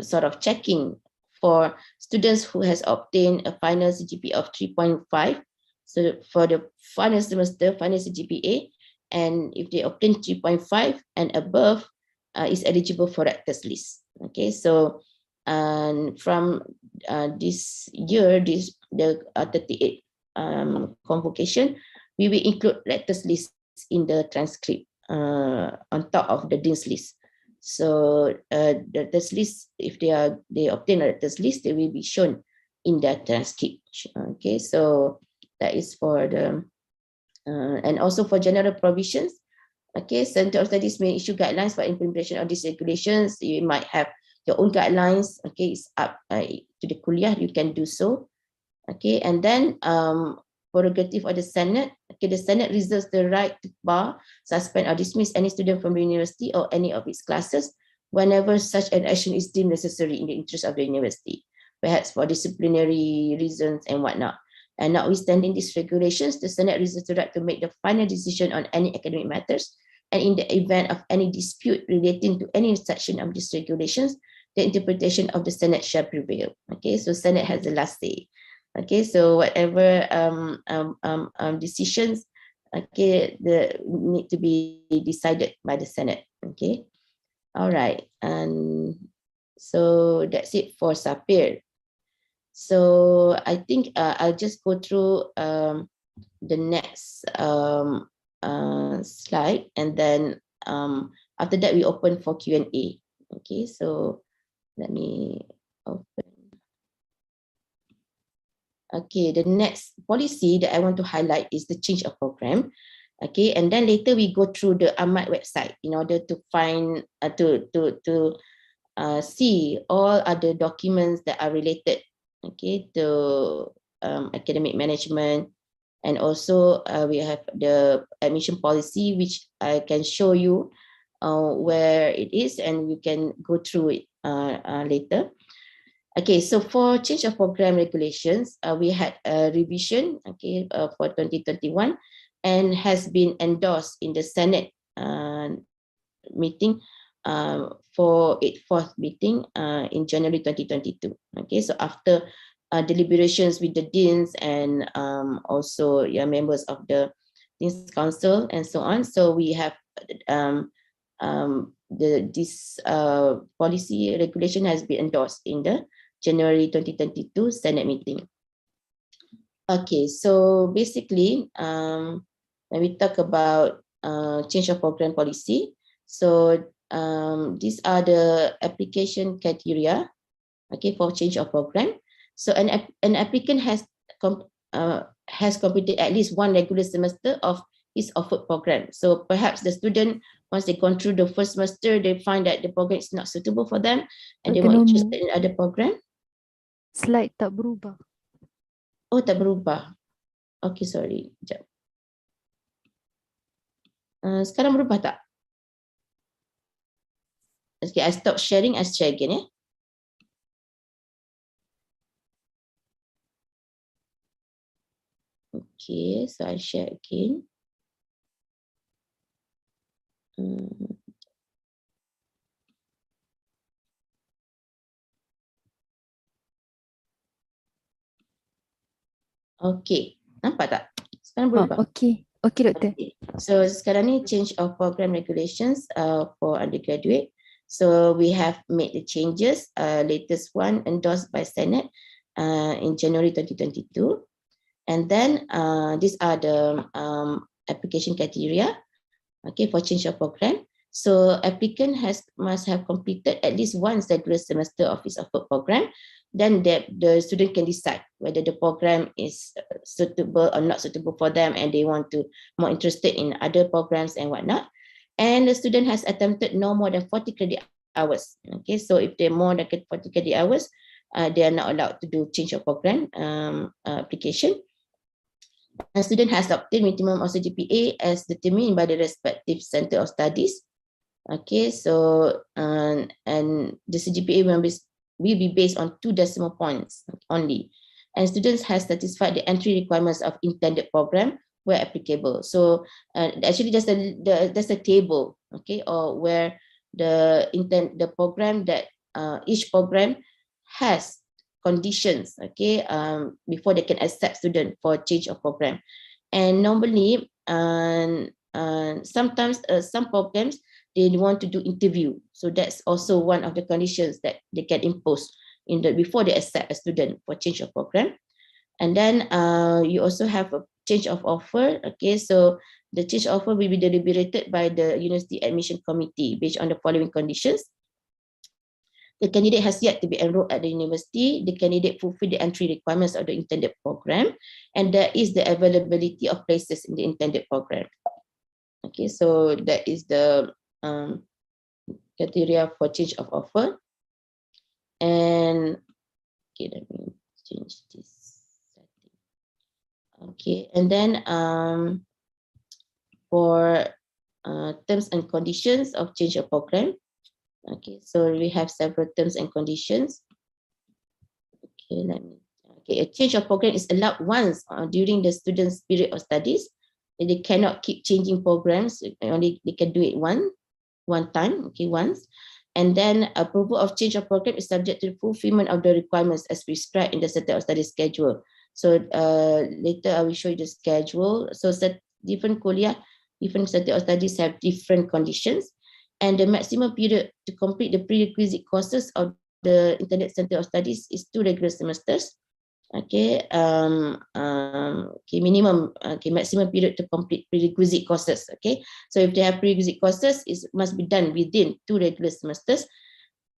sort of checking for students who has obtained a final CGPA of 3.5. So for the final semester, final CGPA, and if they obtain 3.5 and above, is eligible for rector's list. Okay, so from this year, the 38 convocation, we will include rector's list in the transcript on top of the dean's list. So the rector's list, if they obtain a rector's list, they will be shown in the transcript. Okay, so that is for the and also for general provisions. Okay, Center of Studies may issue guidelines for implementation of these regulations. You might have your own guidelines. Okay, it's up to the Kulliyyah, you can do so. Okay, and then prerogative of the Senate. Okay, the Senate reserves the right to bar, suspend or dismiss any student from the university or any of its classes whenever such an action is deemed necessary in the interest of the university, perhaps for disciplinary reasons and whatnot. And notwithstanding these regulations, the Senate reserves the right to make the final decision on any academic matters. And in the event of any dispute relating to any section of these regulations, the interpretation of the Senate shall prevail. Okay, so Senate has the last say. Okay, so whatever decisions, okay, need to be decided by the Senate. Okay, all right, and so that's it for Sapir. So I think I'll just go through the next slide, and then after that we open for Q&A. Okay, so let me open. Okay, the next policy that I want to highlight is the change of program. Okay, and then later we go through the Ahmad website in order to find see all other documents that are related, okay, to academic management. And also we have the admission policy, which I can show you where it is, and we can go through it later. Okay, so for change of program regulations, we had a revision, okay, for 2021, and has been endorsed in the Senate meeting for its fourth meeting in January 2022. Okay, so after deliberations with the deans and also members of the Dean's Council and so on, so we have this policy regulation has been endorsed in the January 2022 Senate meeting. Okay, so basically, when we talk about change of program policy, so these are the application criteria, okay, for change of program. So an applicant has completed at least one regular semester of his offered program. So perhaps the student, once they've gone through the first semester, they find that the program is not suitable for them, and they were interested in other program. Slide tak berubah. Oh, tak berubah. Okay, sorry. Sekejap. Sekarang berubah tak? Okay, I stop sharing. I share again, ya. Okay, so I share again. Okay, nampak tak? Sekarang berubah. Okay, doktor. Okay. So sekarang ni change of program regulations for undergraduate. So we have made the changes. Latest one endorsed by Senate in January 2022, and then these are the application criteria. Okay, for change of program. So applicant must have completed at least one regular semester of his offered program. Then the student can decide whether the program is suitable or not suitable for them, and they want to more interested in other programs and whatnot. And the student has attempted no more than 40 credit hours. Okay, so if they're more than 40 credit hours, they are not allowed to do change of program application. A student has obtained minimum of GPA as determined by the respective center of studies. Okay, so and the CGPA will be based on 2 decimal points only, and students have satisfied the entry requirements of intended program where applicable. So actually there's a table, okay, or where the program that each program has conditions, okay, before they can accept student for change of program. And normally sometimes some programs they want to do interview, so that's also one of the conditions that they can impose before they accept a student for change of program. And then you also have a change of offer. Okay, so the change of offer will be deliberated by the university admission committee based on the following conditions. The candidate has yet to be enrolled at the university. The candidate fulfill the entry requirements of the intended program, and there is the availability of places in the intended program. Okay, so that is the criteria for change of offer. And okay, let me change this setting. Okay, and then for terms and conditions of change of program. Okay, so we have several terms and conditions. Okay, a change of program is allowed once during the student's period of studies. They cannot keep changing programs. Only they can do it one time. Okay, once. And then approval of change of program is subject to the fulfillment of the requirements as prescribed in the Center of Studies schedule. So later I will show you the schedule. So different Kulliyyah, different Center of Studies have different conditions. And the maximum period to complete the prerequisite courses of the Internet Center of Studies is 2 regular semesters. Okay, minimum, maximum period to complete prerequisite courses. Okay, so if they have prerequisite courses, it must be done within 2 regular semesters.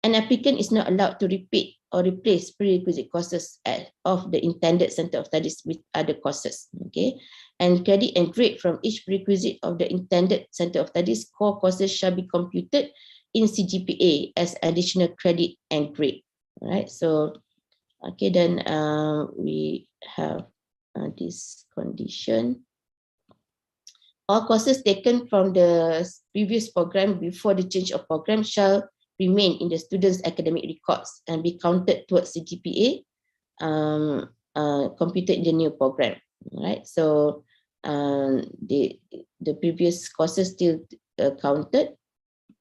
An applicant is not allowed to repeat or replace prerequisite courses of the intended Center of Studies with other courses. Okay, and credit and grade from each prerequisite of the intended Center of Studies core courses shall be computed in CGPA as additional credit and grade. All right, so okay, then we have this condition. All courses taken from the previous program before the change of program shall remain in the student's academic records and be counted towards the GPA computed in the new program. Right? So the previous courses still counted,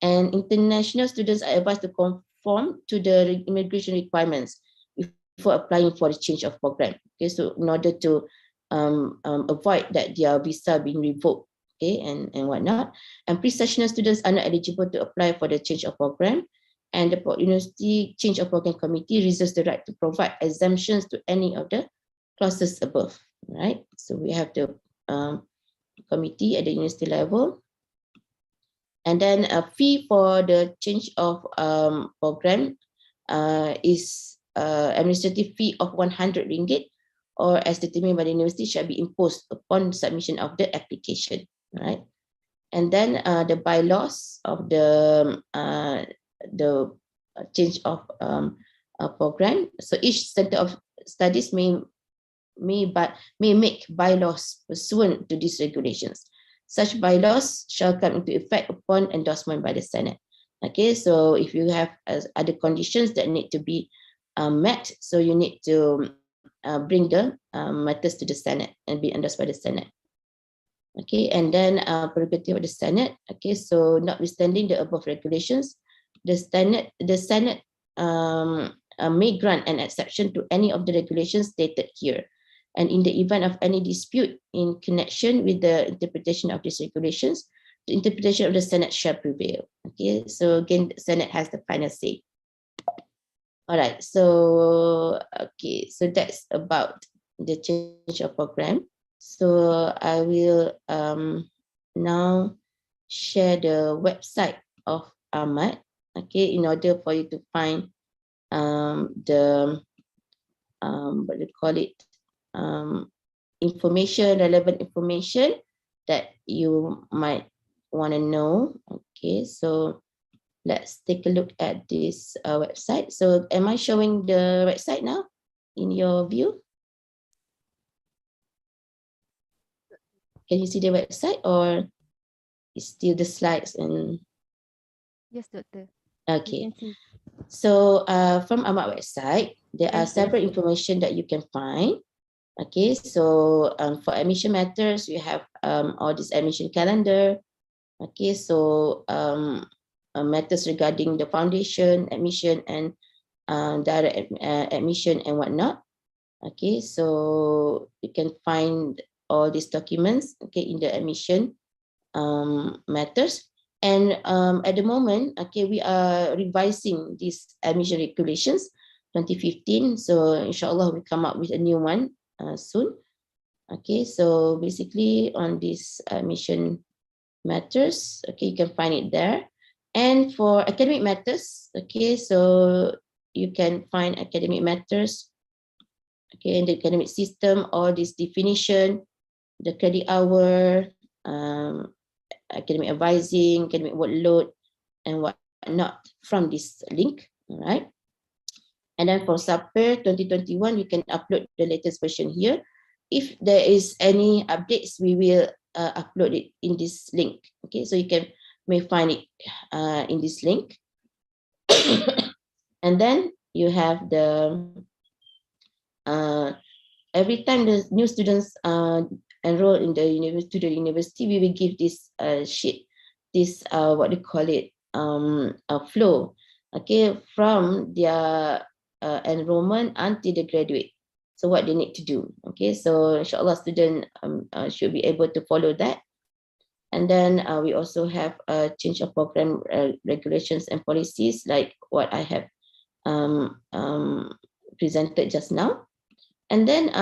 and international students are advised to conform to the immigration requirements before applying for the change of program. Okay, so in order to avoid that their visa being revoked, okay, and whatnot. And pre-sessional students are not eligible to apply for the change of program, and the University Change of Program Committee reserves the right to provide exemptions to any of the clauses above. Right, so we have the committee at the university level. And then a fee for the change of program is administrative fee of 100 ringgit, or as determined by the university, shall be imposed upon submission of the application. Right, and then the bylaws of the change of program. So each center of studies may make bylaws pursuant to these regulations. Such bylaws shall come into effect upon endorsement by the Senate. Okay, so if you have other conditions that need to be met, so you need to bring the matters to the Senate and be endorsed by the Senate. Okay, and then prerogative of the Senate. Okay, so notwithstanding the above regulations, the Senate may grant an exception to any of the regulations stated here. And in the event of any dispute in connection with the interpretation of these regulations, the interpretation of the Senate shall prevail. Okay, so again, the Senate has the final say. All right, so okay, so that's about the change of program. So I will now share the website of Ahmad, okay, in order for you to find the what do you call it, relevant information that you might want to know. Okay, so let's take a look at this website. So am I showing the website now in your view? Can you see the website, or is still the slides? And Yes, Doctor. okay, You can see. so from our website, there are several information that you can find. Okay, so for admission matters, we have all this admission calendar. Okay, so matters regarding the foundation, admission, and direct admission and whatnot. Okay, so you can find all these documents, okay, in the admission matters. And at the moment, okay, we are revising these admission regulations 2015. So inshallah, we come up with a new one soon. Okay, so basically on this admission matters, okay, you can find it there. And for academic matters, okay, so you can find academic matters, okay, in the academic system, all this definition, the credit hour, academic advising, academic workload, and whatnot from this link. All right. And then for SAPER 2021, you can upload the latest version here. If there is any updates, we will upload it in this link. Okay, so you may find it in this link. And then you have the every time the new students enroll in the university, we will give this sheet, this what do you call it, a flow, okay, from their enrollment until they graduate. So what they need to do, okay, so inshallah student should be able to follow that. And then we also have a change of program regulations and policies, like what I have presented just now. And then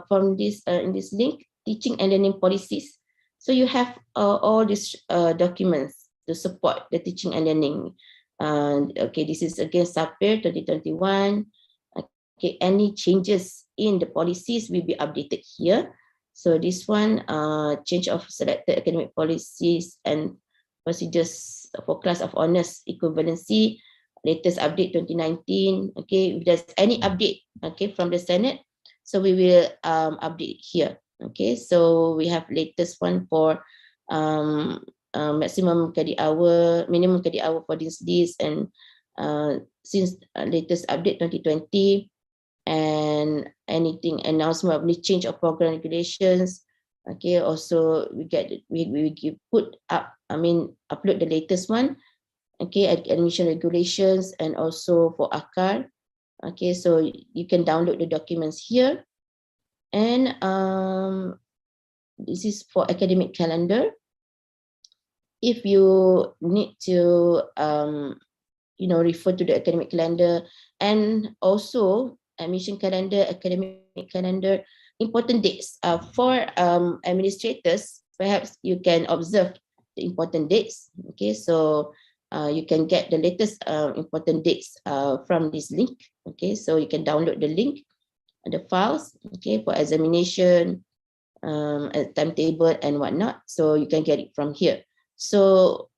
from this in this link, teaching and learning policies. So you have all these documents to support the teaching and learning. Okay, this is again SAPER 2021. Okay, any changes in the policies will be updated here. So this one, change of selected academic policies and procedures for class of honors equivalency, latest update 2019. Okay, if there's any update, okay, from the Senate, so we will update here. Okay, so we have latest one for maximum credit hour, minimum credit hour for this, and since latest update 2020, and anything announcement of any change of program regulations. Okay, also we put up, upload the latest one. Okay, admission regulations and also for AKAR. Okay, so you can download the documents here. And this is for academic calendar. If you need to refer to the academic calendar, and also admission calendar, academic calendar, important dates for administrators, perhaps you can observe the important dates. Okay, so you can get the latest important dates from this link. Okay, so you can download the link, the files, okay, for examination, timetable and whatnot. So you can get it from here. So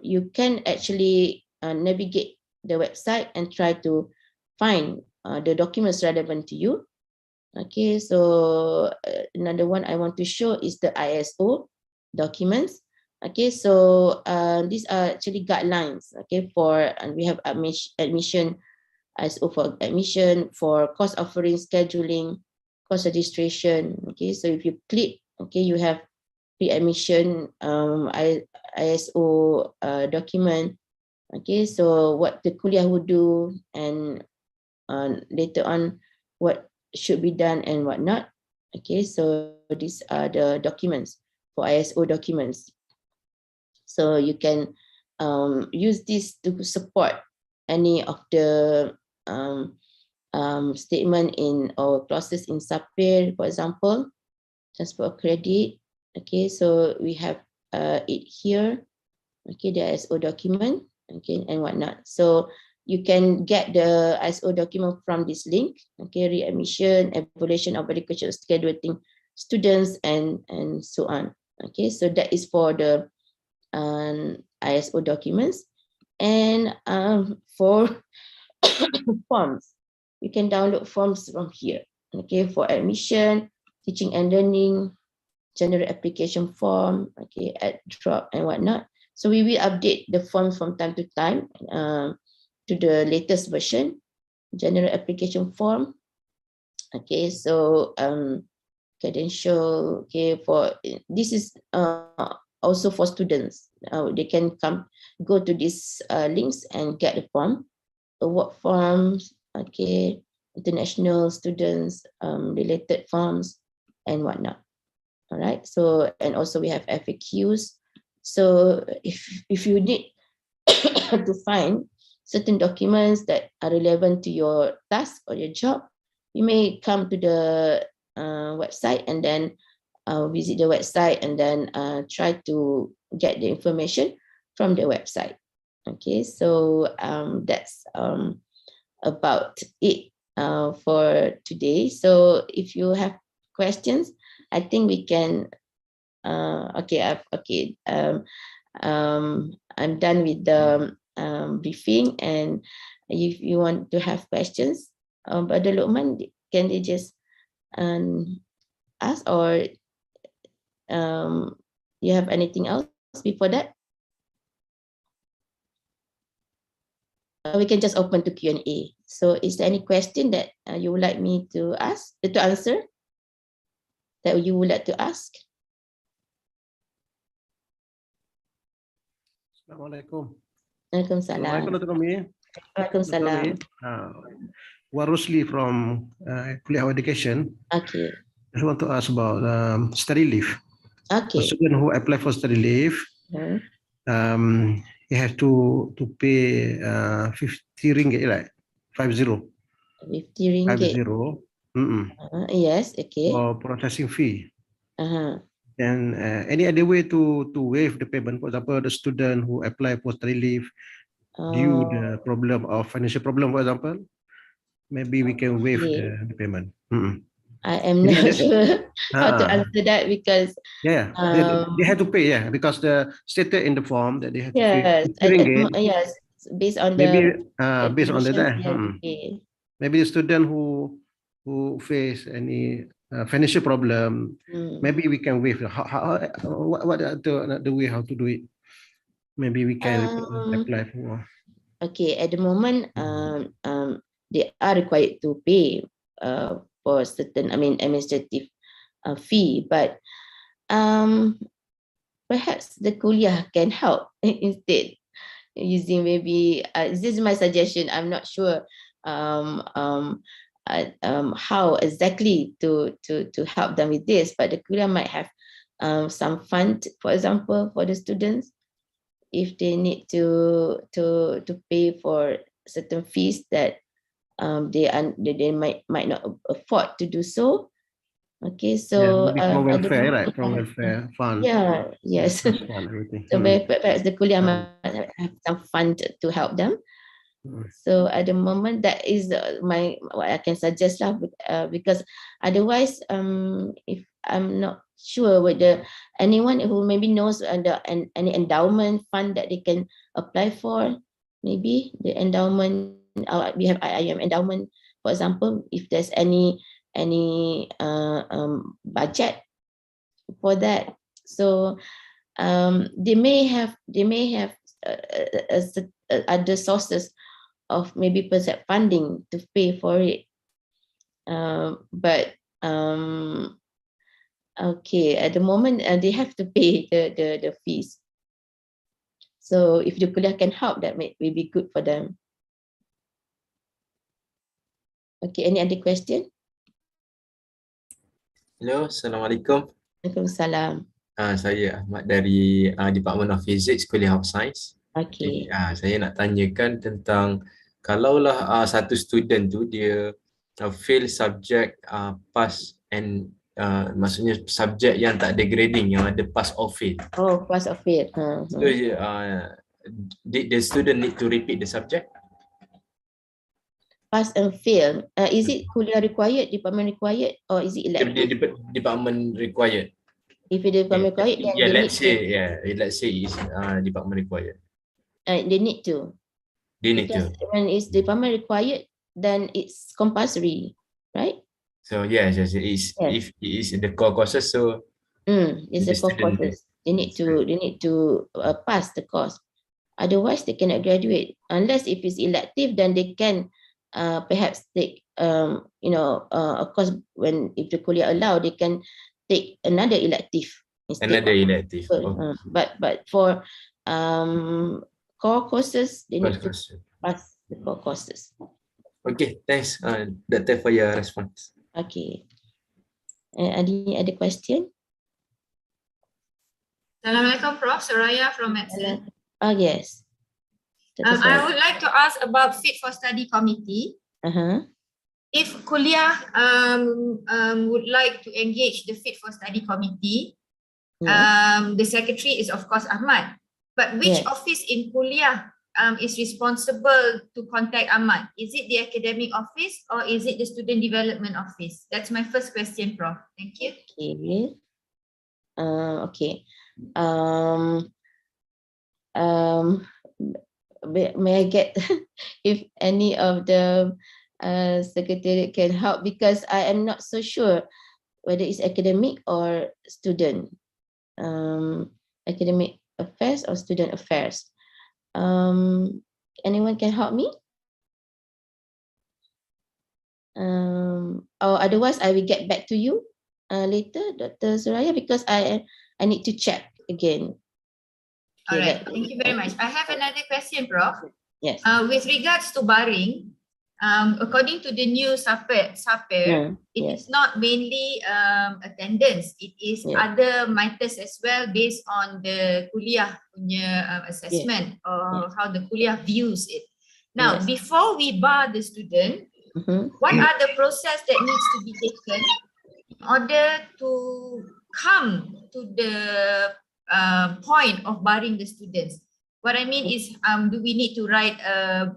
you can actually navigate the website and try to find the documents relevant to you. Okay, so another one I want to show is the ISO documents. Okay, so these are actually guidelines. Okay, and we have admission, ISO for admission, for course offering, scheduling, course registration. Okay, so if you click, okay, you have pre-admission ISO document. Okay, so what the Kulliyyah would do, and later on what should be done and what not. Okay, so these are the documents for ISO documents. So you can use this to support any of the statement in or process in SAPIR, for example, transfer of credit. Okay, so we have it here. Okay, the ISO document, okay, and whatnot. So you can get the ISO document from this link. Okay, readmission, evaluation of education graduating students, and so on. Okay, so that is for the ISO documents. And for forms, you can download forms from here. Okay, for admission, teaching and learning, general application form, okay, add, drop, and whatnot. So we will update the forms from time to time to the latest version, general application form. Okay, so credential, okay, for this is also for students. They can go to these links and get the form, award forms, okay, international students, related forms, and whatnot. All right, so, and also we have FAQs. So if you need to find certain documents that are relevant to your task or your job, you may come to the website and then visit the website and then try to get the information from the website. Okay, so that's about it for today. So if you have questions, I think we can. I'm done with the briefing, and if you want to have questions, Brother Luqman, can they just ask, or you have anything else before that? We can just open to Q&A. So is there any question that you would like me to answer, that you would like to ask? Assalamualaikum. Waalaikumsalam. Waalaikumsalam. Warusli from Kulliyyah Education. Okay. I want to ask about study leave. Okay. For student who apply for study leave, you have to pay 50 ringgit, right? 50. 50 ringgit. 50. Yes. Okay. For processing fee. And any other way to waive the payment? For example, the student who apply for study leave due the problem of financial problem, for example, maybe we can waive the payment. I am not sure how to answer that, because they have to pay, because the stated in the form that they have to pay 50 ringgit. Yes, based on maybe the based on that. pay. Maybe the student who face any financial problem, maybe we can waive. What are the way how to do it? Maybe we can apply for. Okay, at the moment, they are required to pay for certain, administrative fee, but perhaps the Kulliyyah can help instead, using maybe, this is my suggestion, I'm not sure how exactly to help them with this, but the Kulliyyah might have some fund, for example, for the students, if they need to pay for certain fees that they might not afford to do so. Okay, so from welfare, right? From welfare fund. Yeah, yes. Fund, everything. So perhaps the Kulliyyah might have some fund to help them. So at the moment, that is what I can suggest lah, because otherwise, if I'm not sure whether anyone who maybe knows any endowment fund that they can apply for, maybe the endowment, we have IIM endowment, for example, if there's any budget for that. So they may have other sources of maybe perhaps funding to pay for it. But okay, at the moment they have to pay the fees. So if the Kulliyyah can help, that may be good for them. Okay, any other question? Hello, Assalamualaikum. Waalaikumsalam. Saya Ahmad dari Department of Physics, Kuliah of Science. Okay. Saya nak tanyakan tentang kalaulah satu student tu dia fail subject pass and maksudnya subjek yang tak ada grading, yang ada pass or fail. Oh, pass or fail. So did the student need to repeat the subject? Pass and fail. Is it Kulliyyah required, department required, or is it elective? Department required. If it is department required, then let's say it's department required. They need to. They need because to. when it's department required, then it's compulsory, right? So yes, it is. If it is the core courses, so it's the core courses. They need to pass the course. Otherwise, they cannot graduate. Unless if it's elective, then they can perhaps take of course, if the Kulliyyah allow, they can take another elective instead. Another elective. But for core courses, they need to pass the core courses. Okay, thanks, Doctor, for your response. Okay. Any other question? Assalamualaikum, Prof. Soraya from Medicine. Oh, yes. I would like to ask about Fit for Study Committee. If Kulliyyah would like to engage the Fit for Study Committee, the secretary is of course Ahmad. But which office in Kulliyyah is responsible to contact Ahmad? Is it the academic office or is it the student development office? That's my first question, Prof. Thank you. Okay. May I get if any of the secretariat can help, because I am not so sure whether it's academic or student, academic affairs or student affairs. Anyone can help me? Or otherwise I will get back to you later, Dr. Soraya, because I need to check again. All right, thank you very much. I have another question, Prof. Yes. With regards to barring, according to the new SAPER, it is not mainly attendance. It is other matters as well based on the Kulliyyah punya assessment or how the Kulliyyah views it. Now, before we bar the student, what are the process that needs to be taken in order to come to the point of barring the students? What I mean is, do we need to write a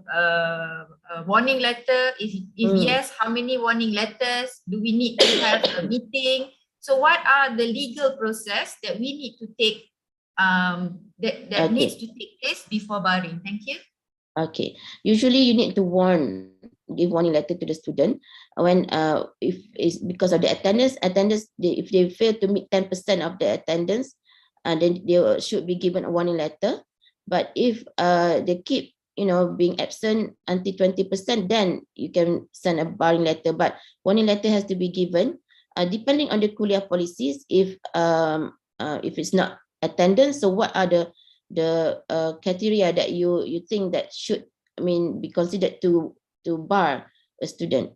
warning letter? If yes, how many warning letters? Do we need to have a meeting? So what are the legal process that we need to take, that needs to take place before barring? Thank you. Okay. Usually you need to warn give warning letter to the student when if it's because of the attendance, if they fail to meet 10% of the attendance, then they should be given a warning letter. But if they keep being absent until 20%, then you can send a barring letter. But warning letter has to be given depending on the Kulliyyah policies. If it's not attendance, so what are the criteria that you think that should be considered to bar a student?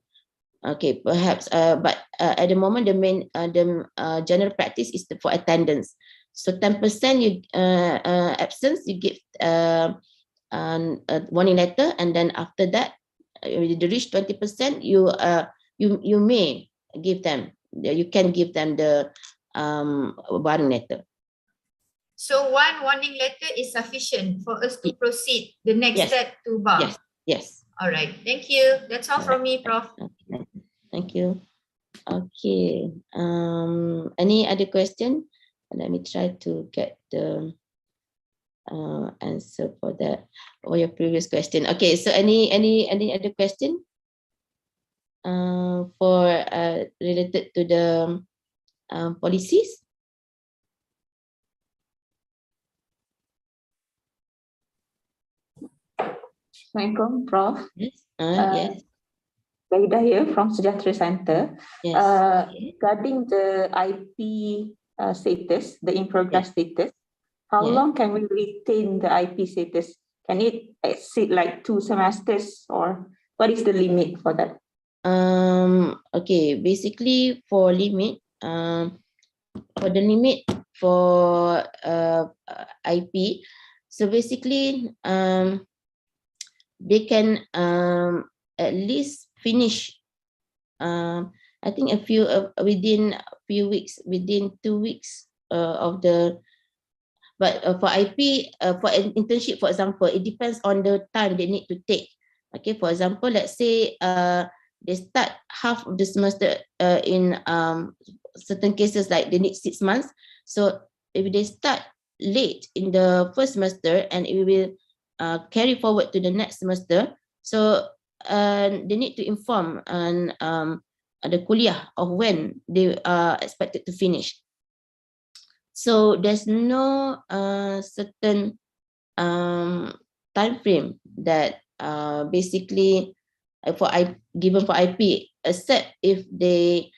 Okay, perhaps, but at the moment the main general practice is for attendance. So 10% you absence, you give a warning letter, and then after that, when they reach 20%, you may give them. You can give them the warning letter. So one warning letter is sufficient for us to proceed the next step to bar. Yes. Yes. All right. Thank you. That's all from me, Prof. Thank you. Okay. Any other question? Let me try to get the answer for that, or your previous question. Okay. So any other question for related to the policies? Assalamualaikum, Prof. Yes. Yes. Zahidah here from Sejahtera Center. Yes. Regarding the IP status, the in-progress status, how long can we retain the IP status? Can it exceed like 2 semesters, or what is the limit for that? Okay, basically for limit, for IP, so basically they can at least finish I think within a few weeks, within 2 weeks of the, but for IP, for an internship, for example, it depends on the time they need to take. Okay, for example, let's say they start half of the semester in certain cases, like they need 6 months. So if they start late in the first semester and it will carry forward to the next semester, so they need to inform the Kulliyyah of when they are expected to finish. So there's no certain time frame that basically given for IP, except if they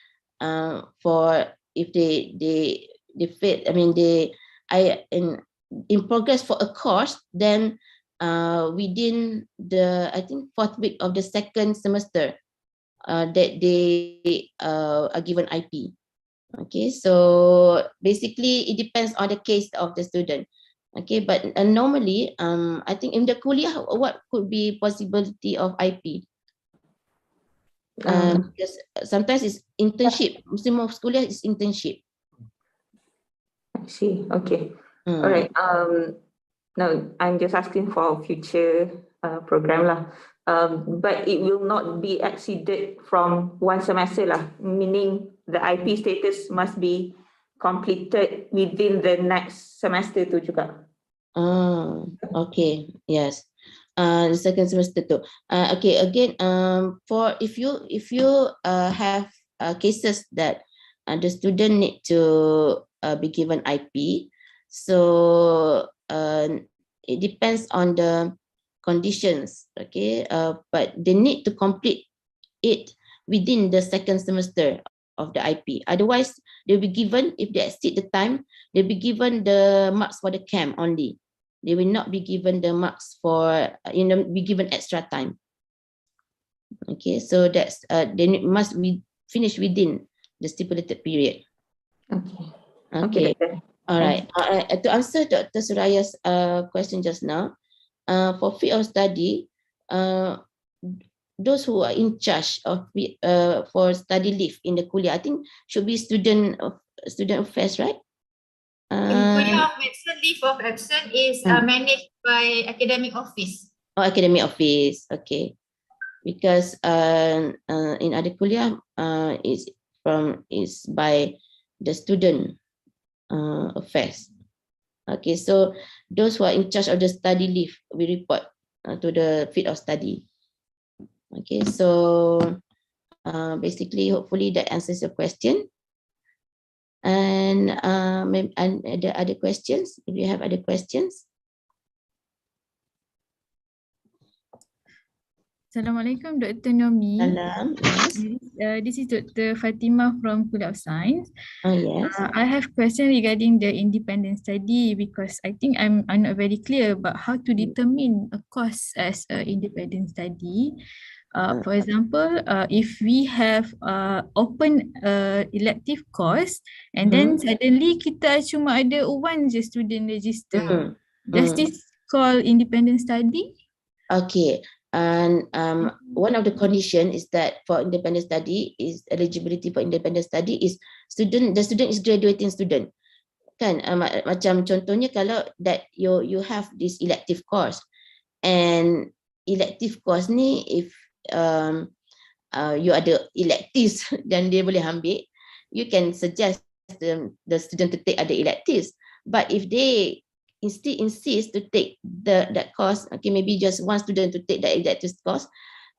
fail. In progress for a course, then within the, I think, 4th week of the 2nd semester, that they are given IP. Okay, so basically it depends on the case of the student. Okay, but normally, I think in the Kulliyyah, what could be possibility of IP? Because sometimes it's internship. Muslim of Kulliyyah is internship. I see. Okay. All right. No, I'm just asking for a future program lah. But it will not be exceeded from 1 semester lah, meaning the IP status must be completed within the next semester tu juga. Okay, yes. The 2nd semester tu. Okay, again, for if you have cases that the student need to be given IP, so it depends on the conditions. Okay, but they need to complete it within the 2nd semester of the IP. Otherwise, they'll be given, if they exceed the time, they'll be given the marks for the camp only. They will not be given the marks for, be given extra time. Okay, so that's they must be finished within the stipulated period. Okay. All right. To answer Dr. Suraya's question just now, for field of study, those who are in charge of for study leave in the Kulliyyah, I think should be student affairs, right? In Kulliyyah of medicine, leave of absence is managed by academic office. Oh, academic office. Okay. Because in other Kulliyyah, is by the student affairs. Okay, so those who are in charge of the study leave, we report to the field of study. Okay, so basically, hopefully that answers your question. And the other questions, if you have other questions. Assalamualaikum, Dr. Nomi. Salam, yes. This is Dr. Fatimah from Kulliyyah of Science. Oh, yes. I have question regarding the independent study because I think I'm not very clear about how to determine a course as an independent study. For example, if we have open elective course and then suddenly kita cuma ada one je student register, does this call independent study? Okay, and one of the condition is that for independent study is eligibility for independent study is the student is graduating student. Kan, macam contohnya kalau that you have this elective course, and elective course ni if you ada electives dan dia boleh ambil, you can suggest the student to take other electives. But if they instead insist to take that course, okay, maybe just one student to take that elective course,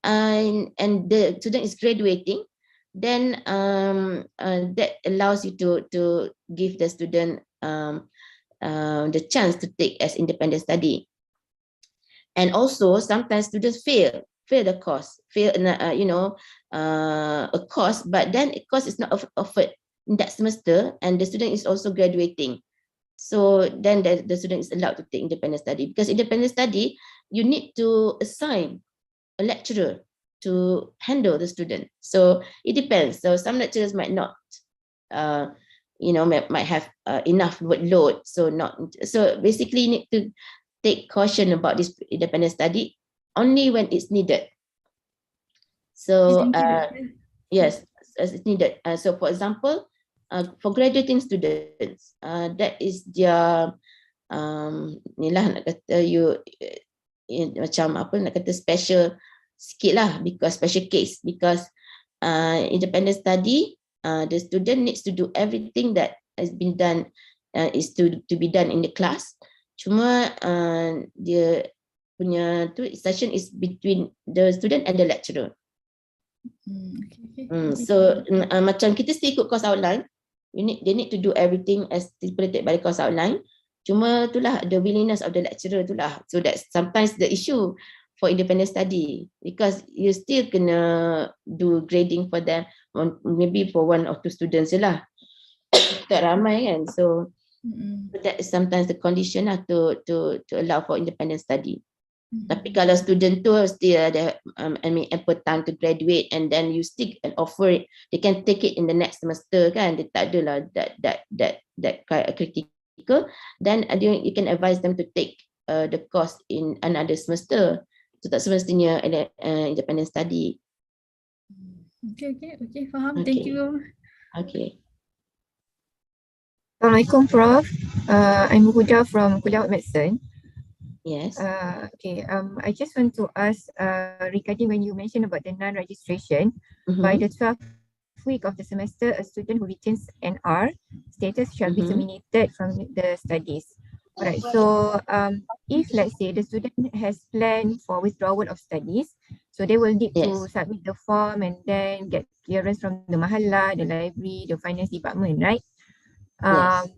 and the student is graduating, then that allows you to give the student the chance to take as independent study. And also sometimes students fail the course, a course, but then a course is not offered in that semester, and the student is also graduating. So then the student is allowed to take independent study, because independent study, you need to assign a lecturer to handle the student. So it depends. So some lecturers might not, might have enough workload. So basically you need to take caution about this independent study only when it's needed. So yes, as it's needed. So for example, for graduating students, that is their ni lah nak kata macam apa nak kata special sikit lah, because special case, because independent study, the student needs to do everything that has been done, is to be done in the class. Cuma dia punya session is between the student and the lecturer. So macam kita still ikut course outline, they need to do everything as stipulated by the course outline. Cuma itulah the willingness of the lecturer itulah. So that's sometimes the issue for independent study, because you still kena do grading for them, maybe for one or two students je lah. Tak ramai kan. So that is sometimes the condition lah to allow for independent study. Tapi kalau student tu still ada ample time to graduate, and then you stick and offer it, they can take it in the next semester kan, dia tak adalah that critical, then you can advise them to take the course in another semester. So tak semestinya independent study. Okay, faham. Thank you. Okay. Assalamualaikum, Prof. I'm Huda from Kulliyyah of Medicine. Yes. Okay. I just want to ask regarding when you mentioned about the non-registration, by the 12th week of the semester, a student who retains NR status shall be terminated from the studies. Alright. So if let's say the student has planned for withdrawal of studies, so they will need to submit the form and then get clearance from the mahalla, the library, the finance department, right?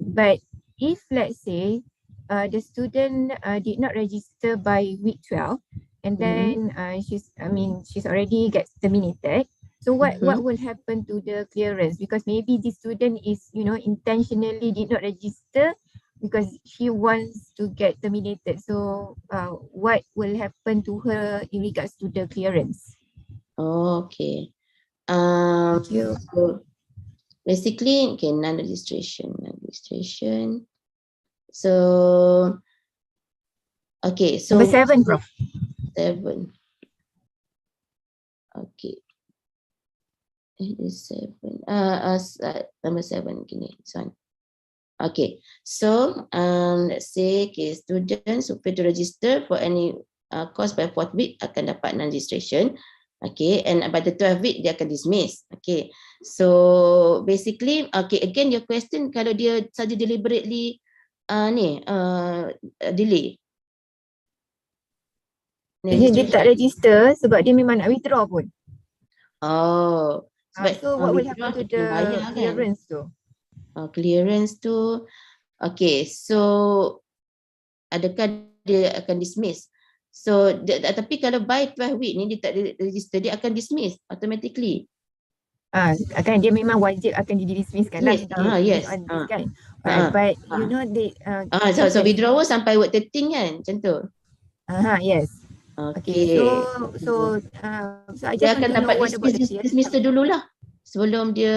But if let's say the student did not register by week 12, and then she's already gets terminated. So what will happen to the clearance? Because maybe the student is intentionally did not register because she wants to get terminated. So what will happen to her in regards to the clearance? Okay. So basically, okay, non-registration. So, okay, so number 7, Prof. 7. Okay. It is 7. Number 7. Gini, this one. Okay. So, let's say, okay, students who fail to register for any course by 4th week akan dapat non-registration. Okay, and by the 12th week dia akan dismiss. Okay. So, basically, okay, again your question, kalau dia saja deliberately delay. Dia tak register sebab dia memang nak withdraw pun. Oh, sebab So what will happen withdraw to dia kena bayar, the kan? clearance tu? Clearance tu, okay, so adakah dia akan dismiss? So tapi kalau by 12 week ni dia tak register, dia akan dismiss automatically. Kan dia memang wajib akan di-dismisskan lah. Yes. On this kan. But you know they so withdrawal sampai word 13 kan, macam tu. Yes. Okay, so I just Dia want akan to know dapat what about the dismissal dululah sebelum dia,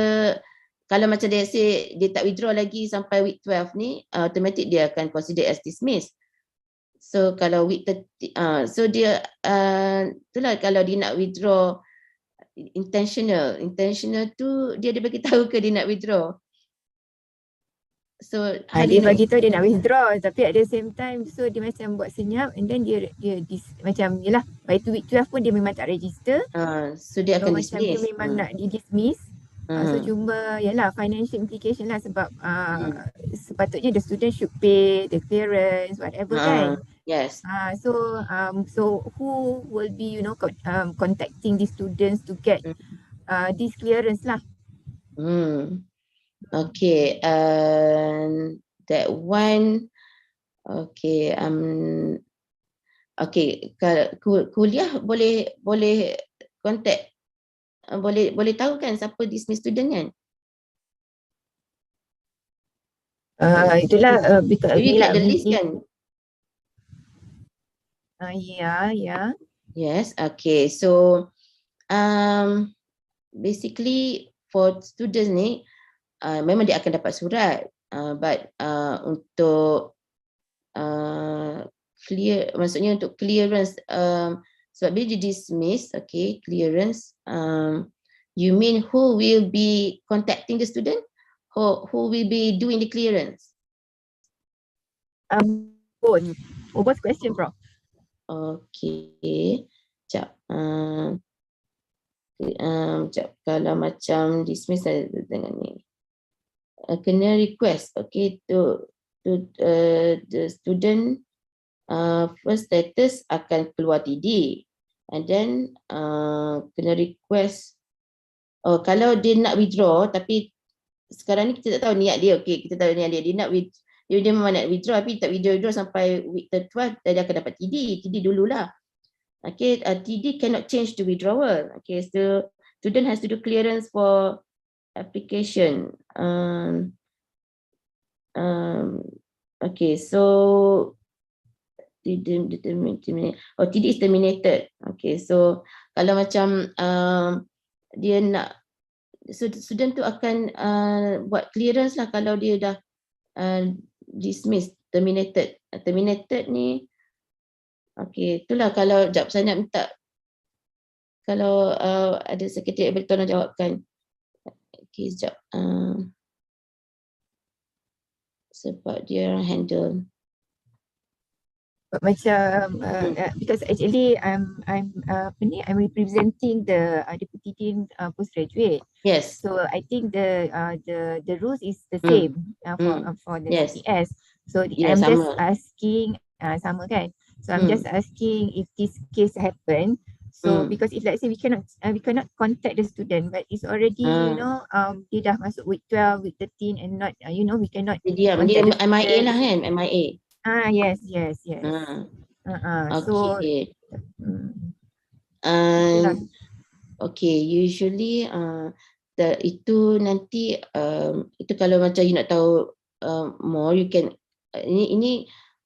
kalau macam dia say dia tak withdraw lagi sampai week 12 ni, automatic dia akan consider as dismissed. So kalau week 30, so dia itulah kalau dia nak withdraw intentional tu dia bagi tahu ke dia nak withdraw. So dia bagi tahu dia nak withdraw, tapi at the same time so dia macam buat senyap and then dia macam yalah by week 12 pun dia memang tak register. So dia akan macam dia dismiss. memang nak di-dismiss. So cuma yalah financial implication lah sebab sepatutnya the student should pay the clearance whatever kan. Yes. So who will be contacting the students to get this clearance lah. Okay, that one, okay, okay, kuliah boleh contact, boleh tahu kan siapa dismiss student kan? Itulah because we get the list kan? Yeah. Yes, okay, so basically for students ni memang dia akan dapat surat, but untuk clear, maksudnya untuk clearance, sebab bila dia dismiss, okay, clearance, you mean who will be contacting the student, who will be doing the clearance? What's the question, Prof? Okay, sekejap. Kalau macam dismiss dengan ni, kena request, okay, to the student, first status akan keluar TD, and then kena request. Kalau dia nak withdraw, tapi sekarang ni kita tak tahu niat dia, okay, kita tahu niat dia nak dia memang nak withdraw, tapi tak withdraw sampai week 12, dia akan dapat TD dululah. Okay, TD cannot change to withdrawal. Okay, so student has to do clearance for application. Okay, so TD is terminated. Okay, so kalau macam dia nak, student tu akan buat clearance lah kalau dia dah dismissed, terminated ni. Okay, itulah kalau sekejap saya nak minta, kalau ada sekretariat boleh tolong jawabkan. Okay, sekejap. Sebab dia handle. Macam because actually I'm representing the Deputy Dean postgraduate. Yes. So I think the rules is the same for the CS. So I'm sama. just asking sama kan. So I'm just asking if this case happen. So because if let's say we cannot contact the student, but it's already dia dah masuk week 12, week 13 and not we cannot. Dia MIA lah kan, MIA. Yes. So okay, usually itu nanti itu kalau macam you nak tahu more, you can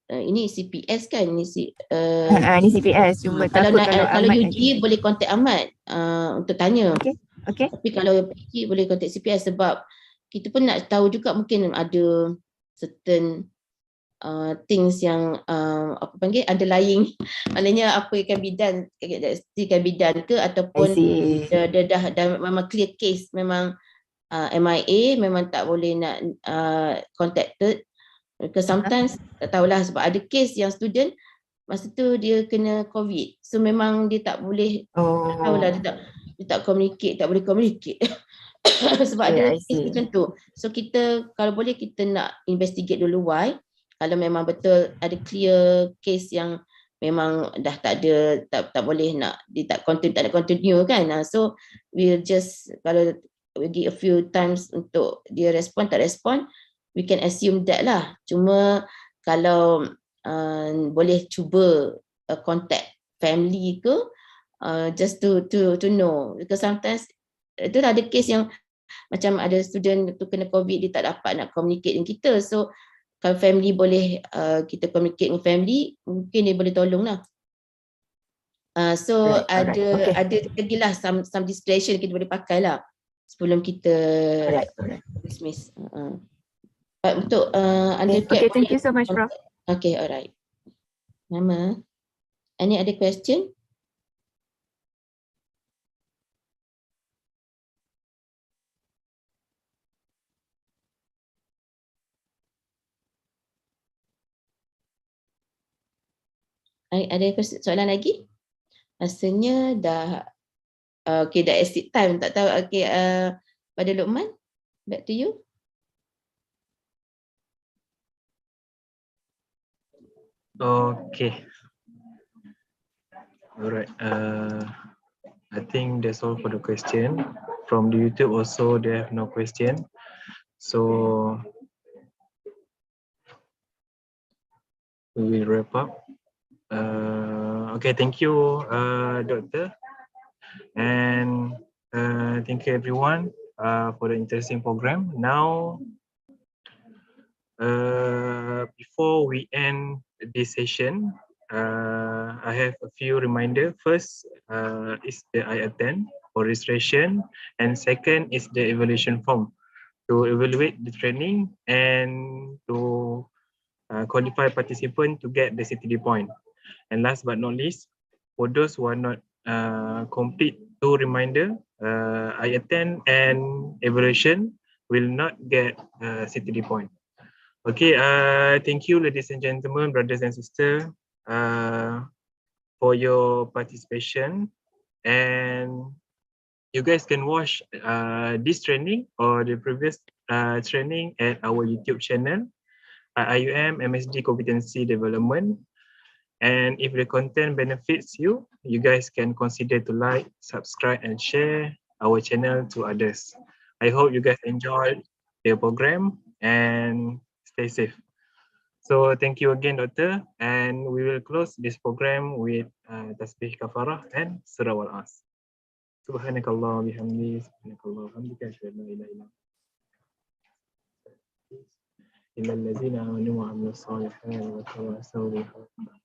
ini CPS kan, ini CPS, cuma kalau UG boleh contact Ahmad untuk tanya. Okay. Tapi kalau PG boleh contact CPS sebab kita pun nak tahu juga, mungkin ada certain things yang apa panggil underlying, maknanya apa yang can be done, can be done ke, ataupun dia dah memang clear case, memang MIA, memang tak boleh nak contacted. Because sometimes tak tahulah, sebab ada case yang student masa tu dia kena COVID, so memang dia tak boleh, tak tahulah, dia tak communicate, tak boleh communicate. Sebab ada case macam tu. So kita kalau boleh kita nak investigate dulu why. Kalau memang betul ada clear case yang memang dah tak ada, tak boleh nak, dia tak ada continue kan. So we'll just, kalau we give a few times untuk dia respon tak respon, we can assume that lah. Cuma kalau boleh cuba contact family ke, just to know, because sometimes itu ada case yang macam ada student tu kena COVID, dia tak dapat nak communicate dengan kita. So kalau family boleh kita communicate dengan family, mungkin dia boleh tolong lah. So ada lagi lah some discretion kita boleh pakai lah sebelum kita dismiss. Untuk Okay, thank you so much, Prof. Okay, alright. Nama, any other question? Ada soalan lagi? Rasanya dah okay, dah exit time, tak tahu. Okay, pada Luqman, back to you. Okay. Alright. I think that's all for the question. From the YouTube also, they have no question. So we will wrap up. Okay, thank you, Doctor, and thank you everyone for the interesting program. Now, before we end this session, I have a few reminders. First is the I attend for registration, and second is the evaluation form to evaluate the training and to qualify participant to get the CTD point. And last but not least, for those who are not complete two reminder, I attend and evaluation will not get CTD point. Okay, thank you ladies and gentlemen, brothers and sisters, for your participation. And you guys can watch this training or the previous training at our YouTube channel, IUM MSD Competency Development. And if the content benefits you, you guys can consider to like, subscribe, and share our channel to others. I hope you guys enjoyed the program and stay safe. So thank you again, Doctor. And we will close this program with Tasbih Kafarah and Surah Al-As. Subhanakallah bihamdi, subhanakallah bihamdika, asyhadu an la ilaha illa anta. إلا الذين آمنوا وعملوا الصالحات وتواصوا بالحق